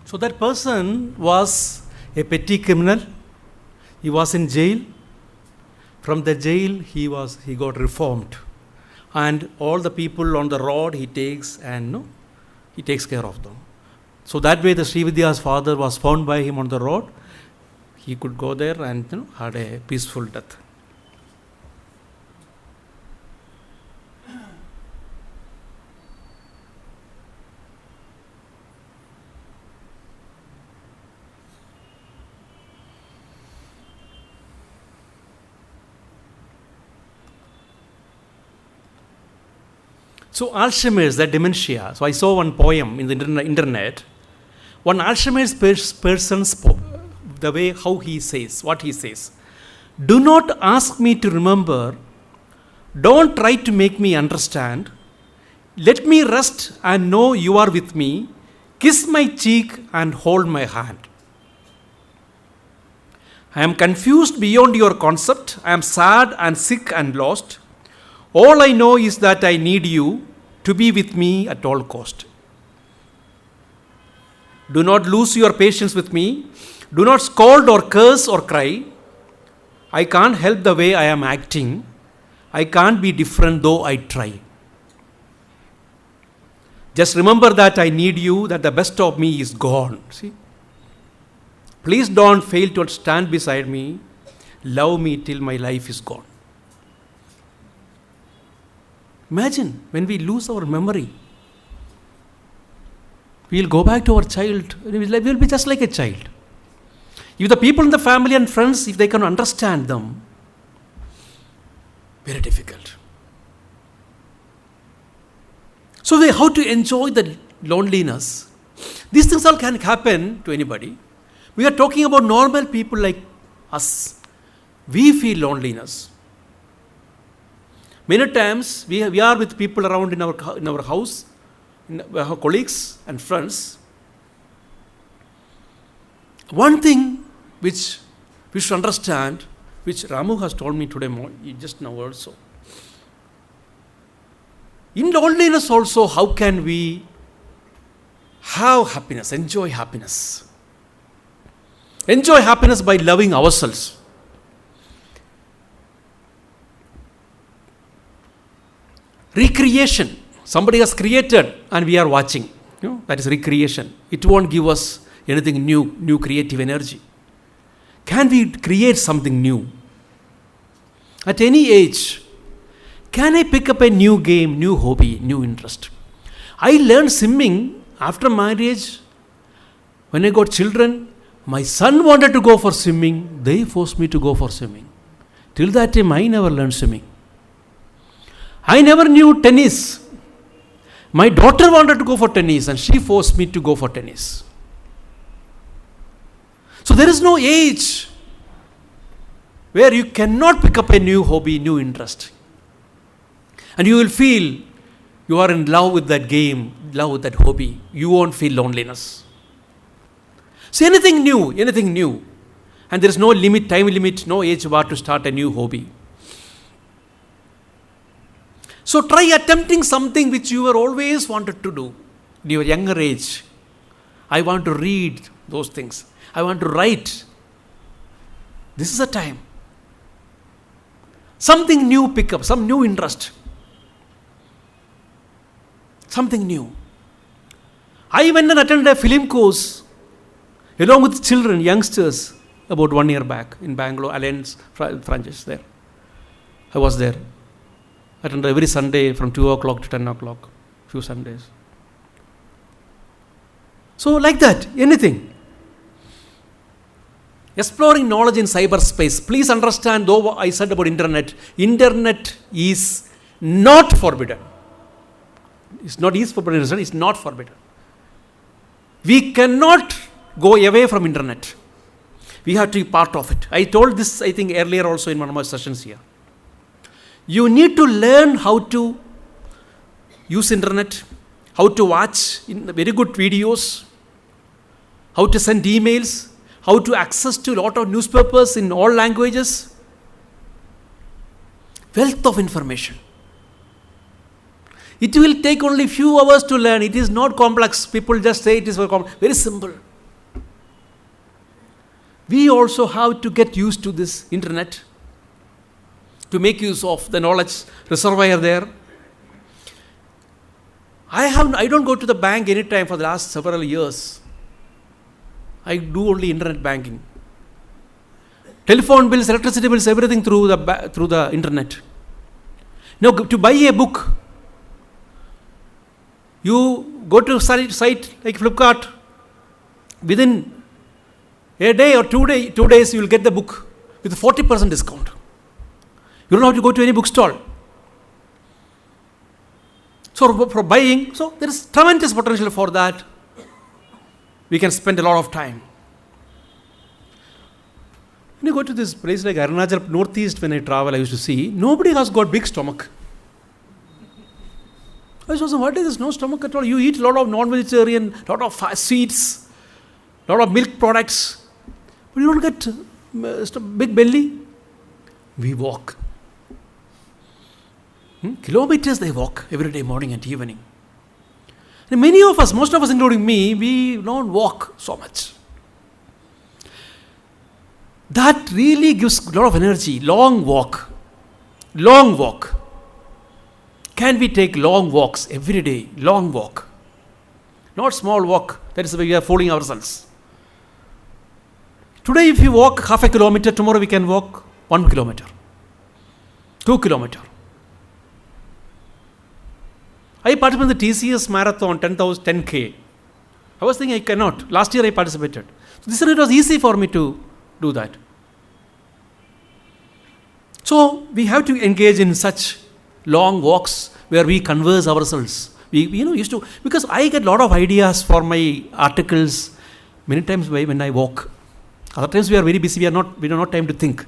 So that person was a petty criminal. He was in jail. From the jail, he got reformed. And all the people on the road he takes care of them. So that way the Srividya's father was found by him on the road. He could go there and had a peaceful death. So Alzheimer's, that dementia. So I saw one poem in the internet. One Alzheimer's person's the way how he says, what he says. Do not ask me to remember. Don't try to make me understand. Let me rest and know you are with me. Kiss my cheek and hold my hand. I am confused beyond your concept. I am sad and sick and lost. All I know is that I need you to be with me at all cost. Do not lose your patience with me. Do not scold or curse or cry. I can't help the way I am acting. I can't be different though I try. Just remember that I need you, that the best of me is gone. See? Please don't fail to stand beside me. Love me till my life is gone. Imagine when we lose our memory. We'll go back to our child. We'll be just like a child. If the people in the family and friends, if they can understand them, very difficult. So how to enjoy the loneliness? These things all can happen to anybody. We are talking about normal people like us. We feel loneliness. Many times we are with people around in our house, in our colleagues and friends. One thing which we should understand, which Ramu has told me today just now also. In loneliness also, how can we have happiness, enjoy happiness? Enjoy happiness by loving ourselves. Recreation. Somebody has created and we are watching. That is recreation. It won't give us anything new creative energy. Can we create something new? At any age, can I pick up a new game, new hobby, new interest? I learned swimming after marriage. When I got children, my son wanted to go for swimming. They forced me to go for swimming. Till that time, I never learned swimming. I never knew tennis. My daughter wanted to go for tennis and she forced me to go for tennis. So there is no age where you cannot pick up a new hobby, new interest. And you will feel you are in love with that game, love with that hobby. You won't feel loneliness. So anything new. And there is no limit, time limit, no age bar to start a new hobby. So try attempting something which you were always wanted to do in your younger age. I want to read those things. I want to write. This is the time. Something new pick up, some new interest. Something new. I went and attended a film course along with children, youngsters, about 1 year back in Bengaluru, Alliance franchise there. I was there. I attended every Sunday from 2 o'clock to 10 o'clock, few Sundays. So like that, anything. Exploring knowledge in cyberspace. Please understand, though I said about internet is not forbidden. It's not forbidden, it's not forbidden. We cannot go away from internet. We have to be part of it. I told this, I think, earlier also in one of my sessions here. You need to learn how to use internet, how to watch very good videos, how to send emails, how to access to a lot of newspapers in all languages. Wealth of information. It will take only few hours to learn. It is not complex. People just say it is very simple. we also have to get used to this internet, to make use of the knowledge reservoir there. I don't go to the bank anytime for the last several years. I do only internet banking. Telephone bills, electricity bills, everything through the internet. Now, to buy a book, you go to a site like Flipkart. Within a day or 2 days, you will get the book with a 40% discount. You don't have to go to any bookstall. So for buying, so there is tremendous potential for that. We can spend a lot of time. When you go to this place like Arunachal, Northeast, when I travel, I used to see, nobody has got big stomach. I was saying, what is this? No stomach at all. You eat a lot of non-vegetarian, a lot of sweets, a lot of milk products. But you don't get big belly. We walk. Kilometers they walk every day, morning and evening. And many of us, most of us including me, we don't walk so much. That really gives a lot of energy. Long walk. Long walk. Can we take long walks every day? Long walk. Not small walk. That is why we are fooling ourselves. Today if you walk half a kilometer, tomorrow we can walk 1 kilometer. 2 kilometer. I participated in the TCS marathon 10K. I was thinking I cannot. Last year I participated. So this year it was easy for me to do that. So we have to engage in such long walks where we converse ourselves. We used to, because I get a lot of ideas for my articles many times when I walk. Other times we are very busy, we don't have time to think.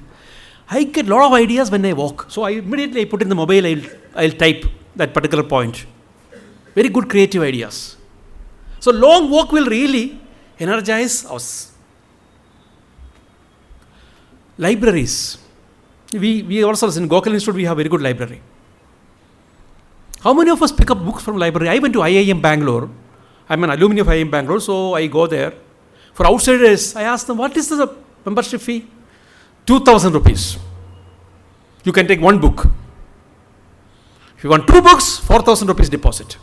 I get a lot of ideas when I walk. So I immediately put in the mobile, I'll type that particular point. Very good creative ideas. So long walk will really energize us. Libraries. We ourselves in Gokhale Institute, we have very good library. How many of us pick up books from library? I went to IIM Bangalore. I'm an alumni of IIM Bangalore, so I go there. For outsiders, I ask them, what is the membership fee? 2,000 rupees. You can take one book. If you want 2 books, 4,000 rupees deposit.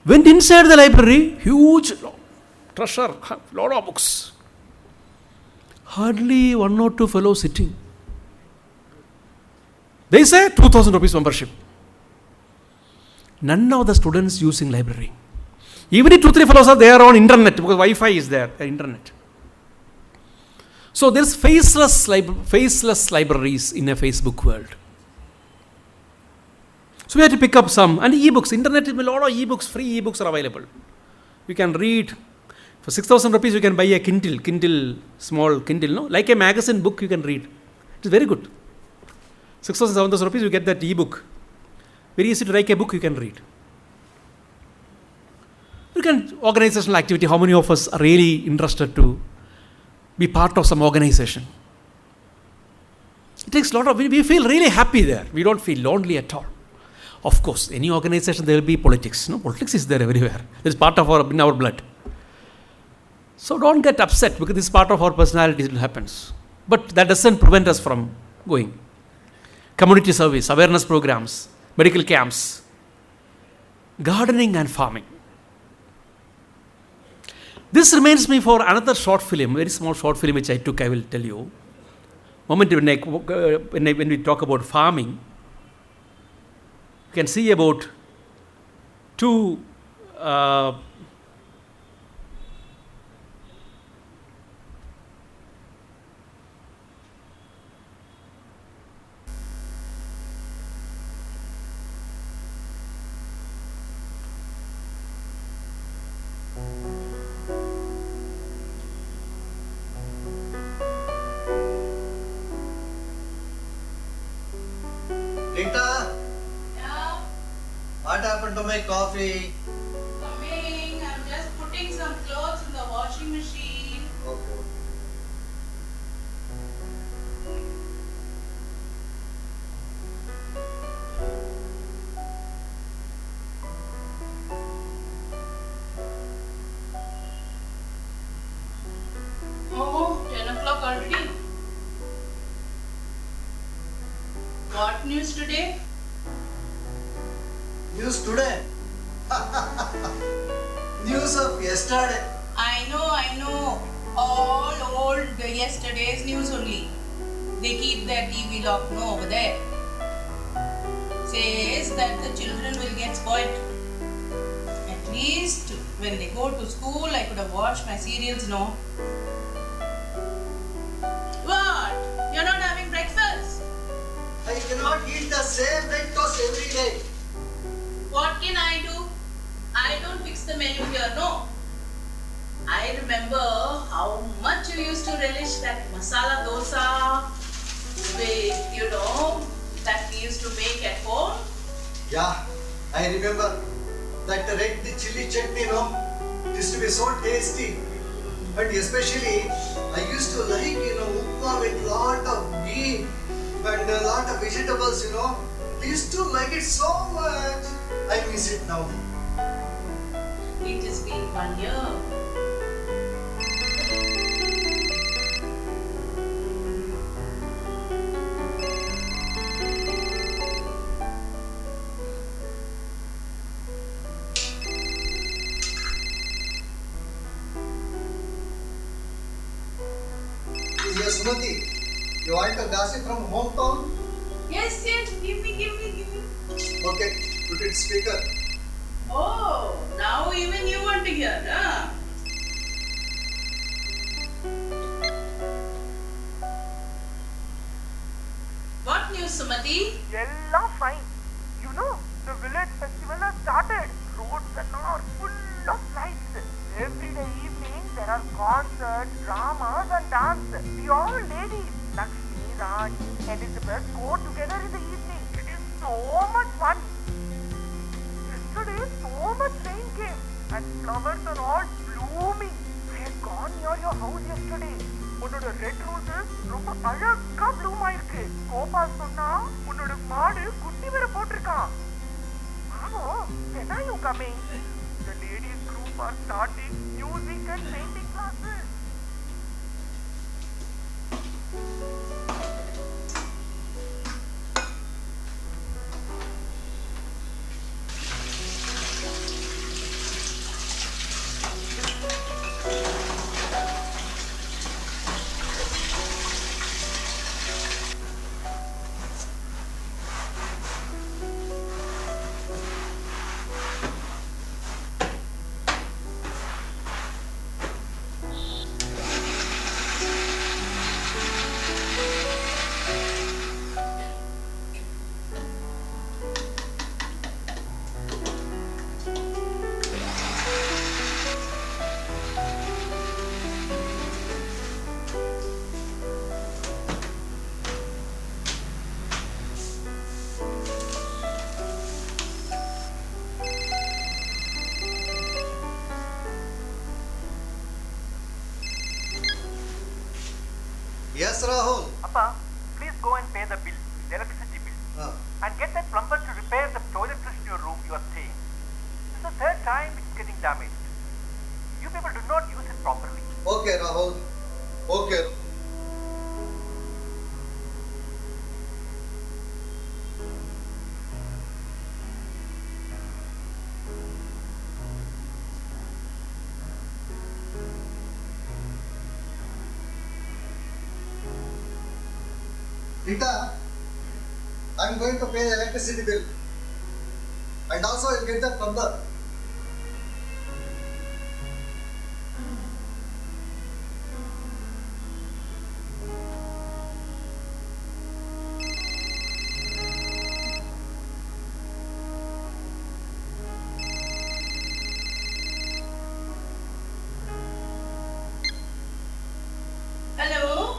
Went inside the library, huge treasure, lot of books. Hardly 1 or 2 fellows sitting. They say 2,000 rupees membership. None of the students using library. Even if 2-3 fellows are there on internet, because Wi-Fi is there, internet. So there's faceless libraries in a Facebook world. So we have to pick up some, and e-books. Internet, a lot of e-books, free e-books are available. You can read. For 6,000 rupees, you can buy a Kindle, small Kindle, no? Like a magazine book, you can read. It's very good. 6,000, 7,000 rupees, you get that e-book. Very easy to write a book, you can read. You can, organizational activity, how many of us are really interested to be part of some organization? It takes a lot of, we feel really happy there. We don't feel lonely at all. Of course, any organization, there will be politics. No, politics is there everywhere. It's part of in our blood. So don't get upset because this is part of our personality, it happens. But that doesn't prevent us from going. Community service, awareness programs, medical camps, gardening and farming. This reminds me for another short film, very small short film which I took, I will tell you. Moment when we talk about farming, you can see about 2 Rita, Yeah, what happened to my coffee? coming. I'm just putting some clothes in the washing machine. Okay. of yesterday. I know. All old yesterday's news only. They keep their TV locked over there. Says that the children will get spoiled. At least when they go to school, I could have watched my serials, no? What? You're not having breakfast? I cannot eat the same breakfast every day. What can I do? I don't fix the menu here, no. I remember how much you used to relish that masala dosa with, that we used to make at home. Yeah, I remember that red chili chutney, it used to be so tasty. And especially, I used to like, upma with lot of ghee and a lot of vegetables, I used to like it so much. I miss it now. It has been 1 year. Yes, Sumati, you want a gossip from hometown? Yes, give me. Okay, put it speaker. Oh, now even you want to hear, huh? What news, Sumati? Yella fine. The village festival has started. Roads are full of lights. Every day evening there are concerts, dramas and dance. We all ladies, Lakshmi, Raj, Elizabeth go together in the evening. It is so much fun. Yesterday so much rain came and flowers are all blooming. I had gone near your house yesterday. உன்னோட red roses ரொம்ப அழகா Bloom ஆயிருக்கு. கோபால் சொன்னா உன்னோட மாடு குட்டி வேற போட்டிருக்கான். When are you coming? The ladies group are starting music and painting classes. Yes, Rahul. Appa, please go and pay the bill, the electricity bill. And get that plumber to repair the toiletries in your room you are staying. This is the third time it's getting damaged. You people do not use it properly. Okay, Rahul. Okay. Rita, I'm going to pay the electricity bill. And also I'll get the plumber. Hello?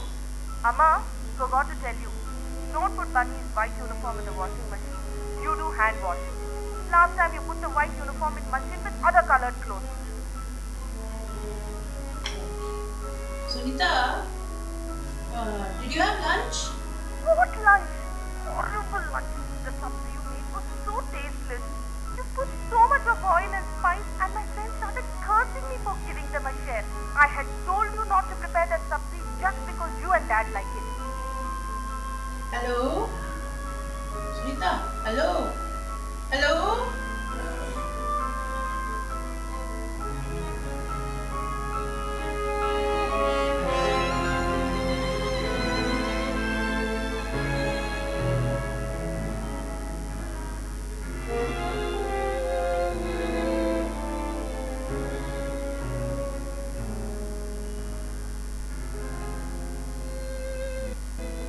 Amma, forgot to tell you. Don't put Bunny's white uniform in the washing machine. You do hand washing. Last time you put the white uniform in machine with other colored clothes. Sunita, did you have lunch? What lunch? Horrible lunch. The sabzi you made was so tasteless. You put so much of oil and spice and my friends started cursing me for giving them a share. I had told you not to prepare that sabzi just because you and Dad like it. Hello? Sunita, hello? Hello?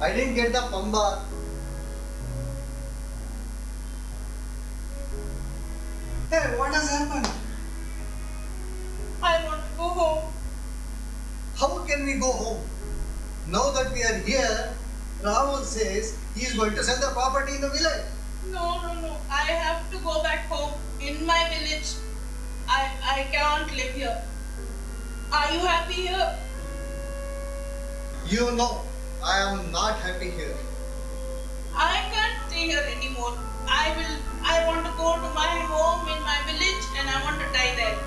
I didn't get the pamba. Hey, what has happened? I want to go home. How can we go home? Now that we are here, Rahul says he is going to sell the property in the village. No. I have to go back home in my village. I can't live here. Are you happy here? You know, I am not happy here. I can't stay here anymore. I want to go to my home in my village and I want to die there.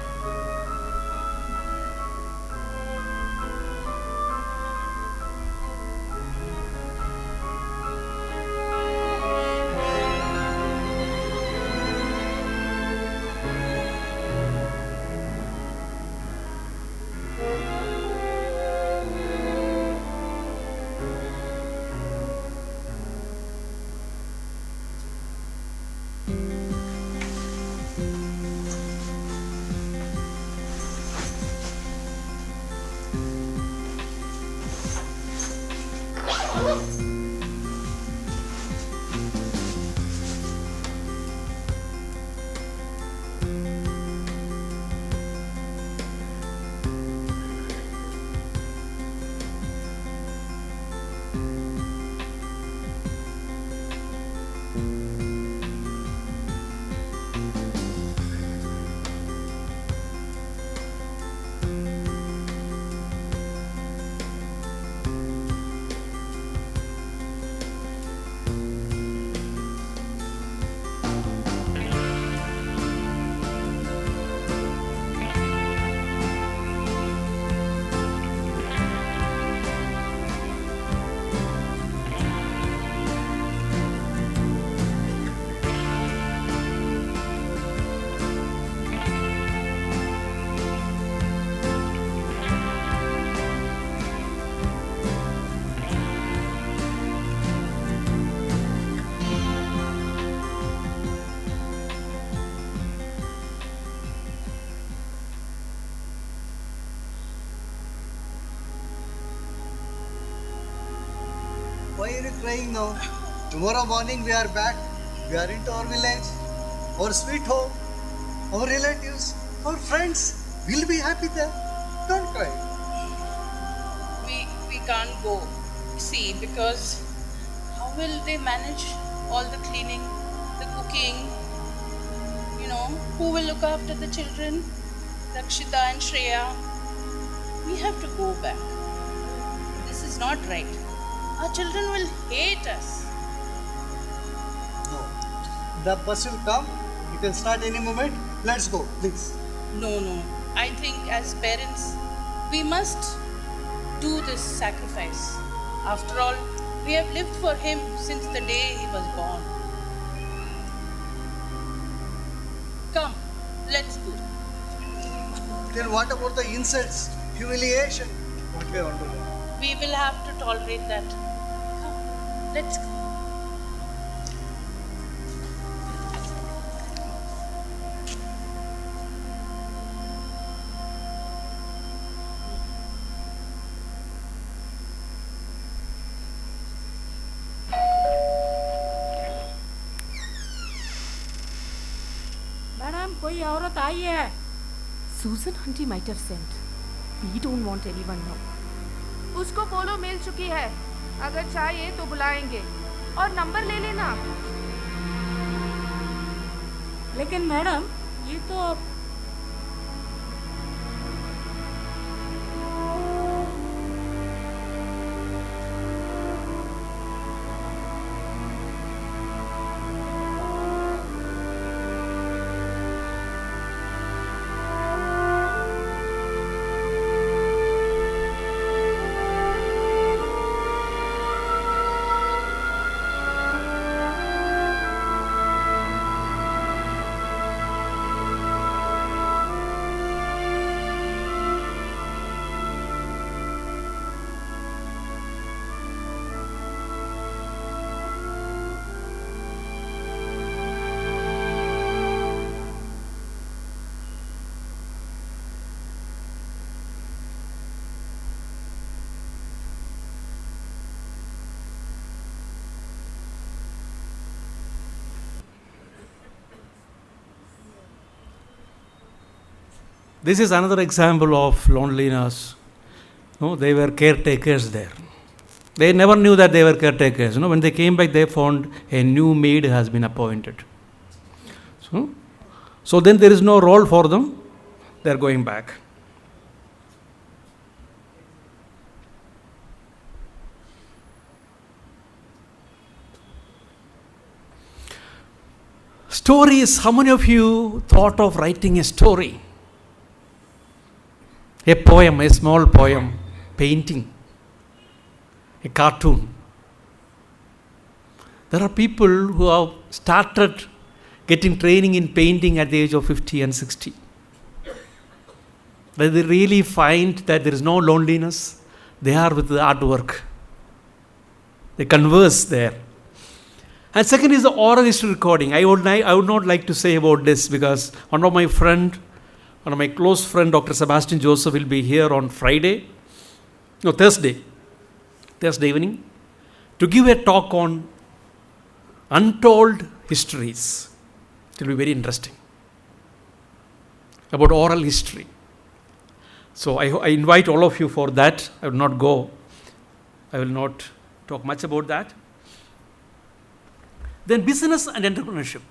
Why are you crying now? Tomorrow morning we are back. We are into our village, our sweet home, our relatives, our friends. We'll be happy there. Don't cry. We can't go. See, because how will they manage all the cleaning, the cooking? Who will look after the children? Rakshita and Shreya. We have to go back. This is not right. Our children will hate us. No. The bus will come. You can start any moment. Let's go, please. No. I think as parents, we must do this sacrifice. After all, we have lived for him since the day he was born. Come, let's go. Then what about the insults, humiliation? What we want to do? We will have to tolerate that. Come, let's go. Madam कोई औरत आई है. Susan Hunty might have sent. We don't want anyone now. उसको बोलो मिल चुकी है. अगर चाहिए तो बुलाएंगे और नंबर ले लेना. लेकिन मैडम ये तो This is another example of loneliness. No, they were caretakers there. They never knew that they were caretakers. When they came back, they found a new maid has been appointed. So then there is no role for them. They are going back. Stories. How many of you thought of writing a story? A poem, a small poem, painting, a cartoon. There are people who have started getting training in painting at the age of 50 and 60. They really find that there is no loneliness. They are with the artwork. They converse there. And second is the oral history recording. I would not like to say about this because one of my close friend, Dr. Sebastian Joseph, will be here on Thursday evening, to give a talk on untold histories. It will be very interesting about oral history. So I invite all of you for that. I will not go. I will not talk much about that. Then business and entrepreneurship.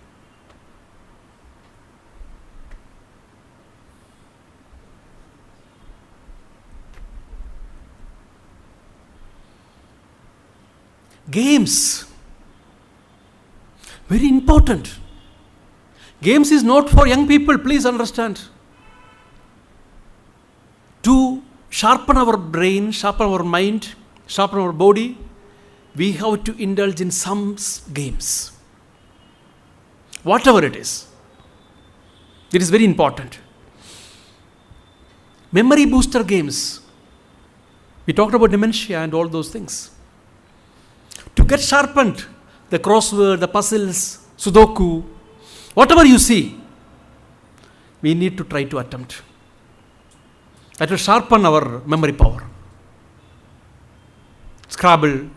Games. Very important. Games is not for young people, please understand. To sharpen our brain, sharpen our mind, sharpen our body, we have to indulge in some games. Whatever it is. It is very important. Memory booster games. We talked about dementia and all those things. To get sharpened, the crossword, the puzzles, Sudoku, whatever you see, we need to try to attempt. That will sharpen our memory power. Scrabble,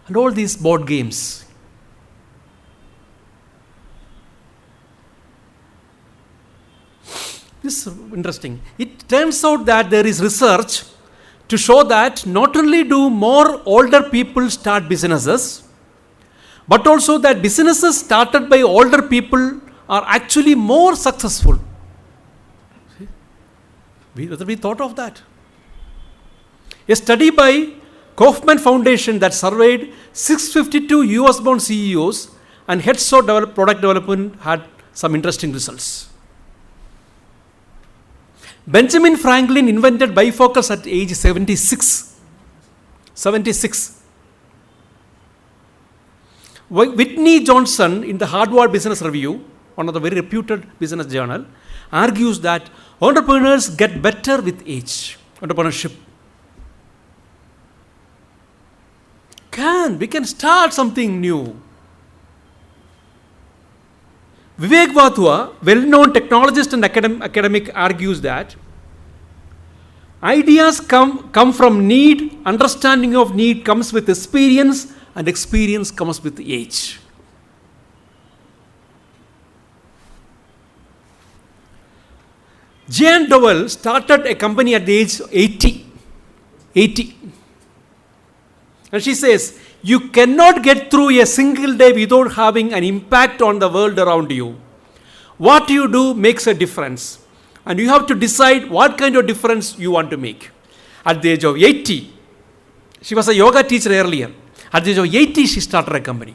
and all these board games. This is interesting. It turns out that there is research to show that not only do more older people start businesses, but also that businesses started by older people are actually more successful. See? We thought of that. A study by Kaufman Foundation that surveyed 652 US-born CEOs and heads of product development had some interesting results. Benjamin Franklin invented bifocals at age 76. Whitney Johnson in the Harvard Business Review, one of the very reputed business journal, argues that entrepreneurs get better with age. Entrepreneurship. We can start something new. Vivek Vathua, well-known technologist and academic, argues that ideas come from need, understanding of need comes with experience, and experience comes with age. Jane Dowell started a company at the age of 80. And she says, you cannot get through a single day without having an impact on the world around you. What you do makes a difference. And you have to decide what kind of difference you want to make. At the age of 80, she was a yoga teacher earlier. At the age of 80, she started a company.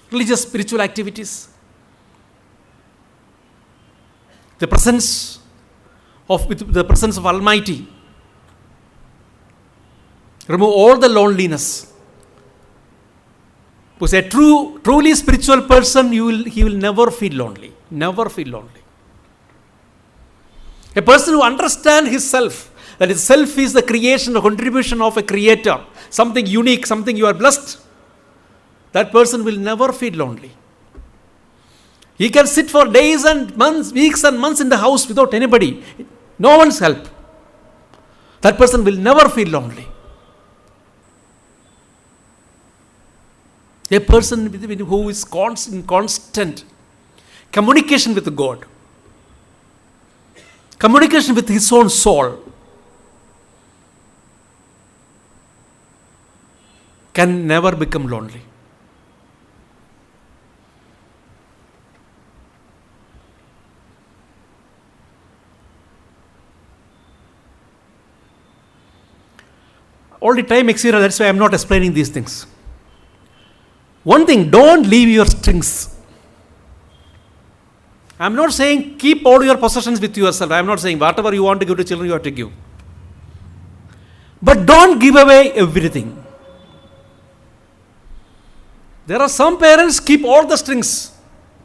Religious, spiritual activities. The presence of Almighty. Remove all the loneliness. Because a truly spiritual person, he will never feel lonely. Never feel lonely. A person who understands his self, that his self is the creation, the contribution of a creator, something unique, something you are blessed, that person will never feel lonely. He can sit for days and months, weeks and months in the house without anybody, no one's help. That person will never feel lonely. A person who is in constant communication with God, communication with his own soul, can never become lonely. All the time experience, that's why I am not explaining these things. One thing, don't leave your strings. I am not saying keep all your possessions with yourself. I am not saying whatever you want to give to children, you have to give. But don't give away everything. There are some parents keep all the strings.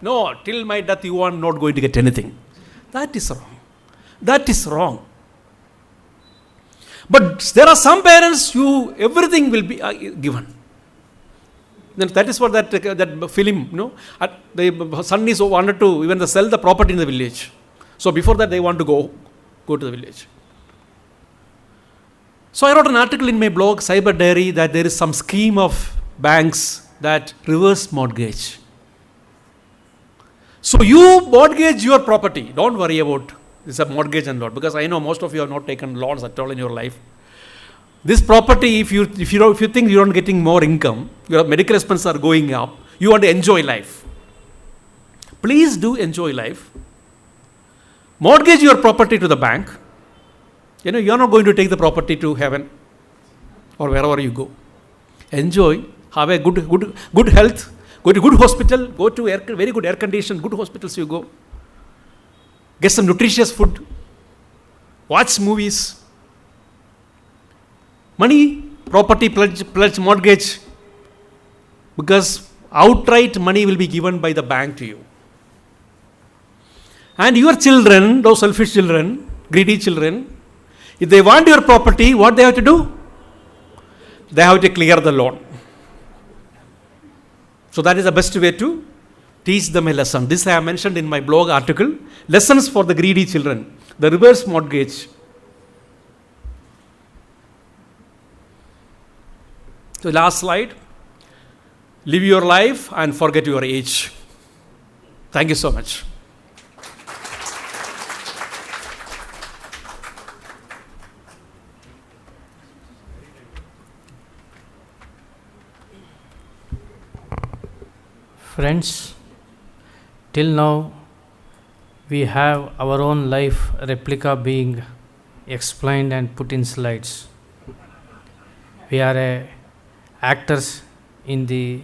No, till my death you are not going to get anything. That is wrong. That is wrong. But there are some parents everything will be given. Then that is what that film, the son is wanted to even sell the property in the village. So before that they want to go to the village. So I wrote an article in my blog, Cyber Diary, that there is some scheme of banks that reverse mortgage. So you mortgage your property. Don't worry about this mortgage and loan, because I know most of you have not taken loans at all in your life. This property, if you think you're not getting more income, your medical expenses are going up, you want to enjoy life. Please do enjoy life. Mortgage your property to the bank. You're not going to take the property to heaven or wherever you go. Enjoy. Have a good health. Go to good hospital. Go to very good air conditioned, good hospitals you go. Get some nutritious food. Watch movies. Money, property, pledge, mortgage. Because outright money will be given by the bank to you. And your children, those selfish children, greedy children, if they want your property, what they have to do? They have to clear the loan. So that is the best way to teach them a lesson. This I have mentioned in my blog article. Lessons for the greedy children. The reverse mortgage. So last slide. Live your life and forget your age. Thank you so much. Friends, till now we have our own life replica being explained and put in slides. We are actors in the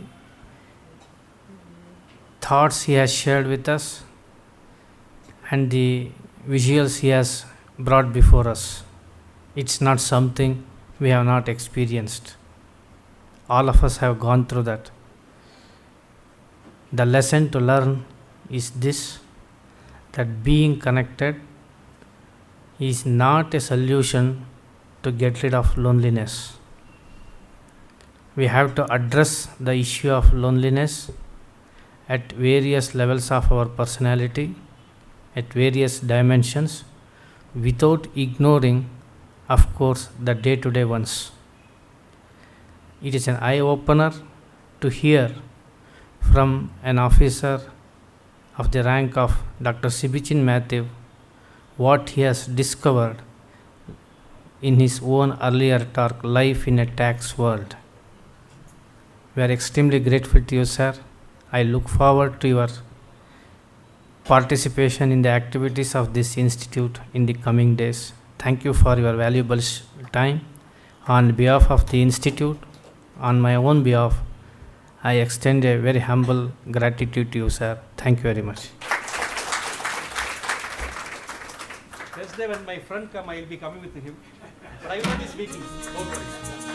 thoughts he has shared with us and the visuals he has brought before us. It's not something we have not experienced. All of us have gone through that. The lesson to learn is this, that being connected is not a solution to get rid of loneliness. We have to address the issue of loneliness at various levels of our personality, at various dimensions, without ignoring, of course, the day-to-day ones. It is an eye-opener to hear from an officer of the rank of Dr. Sibichen Mathew what he has discovered in his own earlier talk, Life in a Tax World. We are extremely grateful to you, sir. I look forward to your participation in the activities of this institute in the coming days. Thank you for your valuable time. On behalf of the institute, on my own behalf, I extend a very humble gratitude to you, sir. Thank you very much. Thursday when my friend come, I will be coming with him. But I will not be speaking. Don't worry.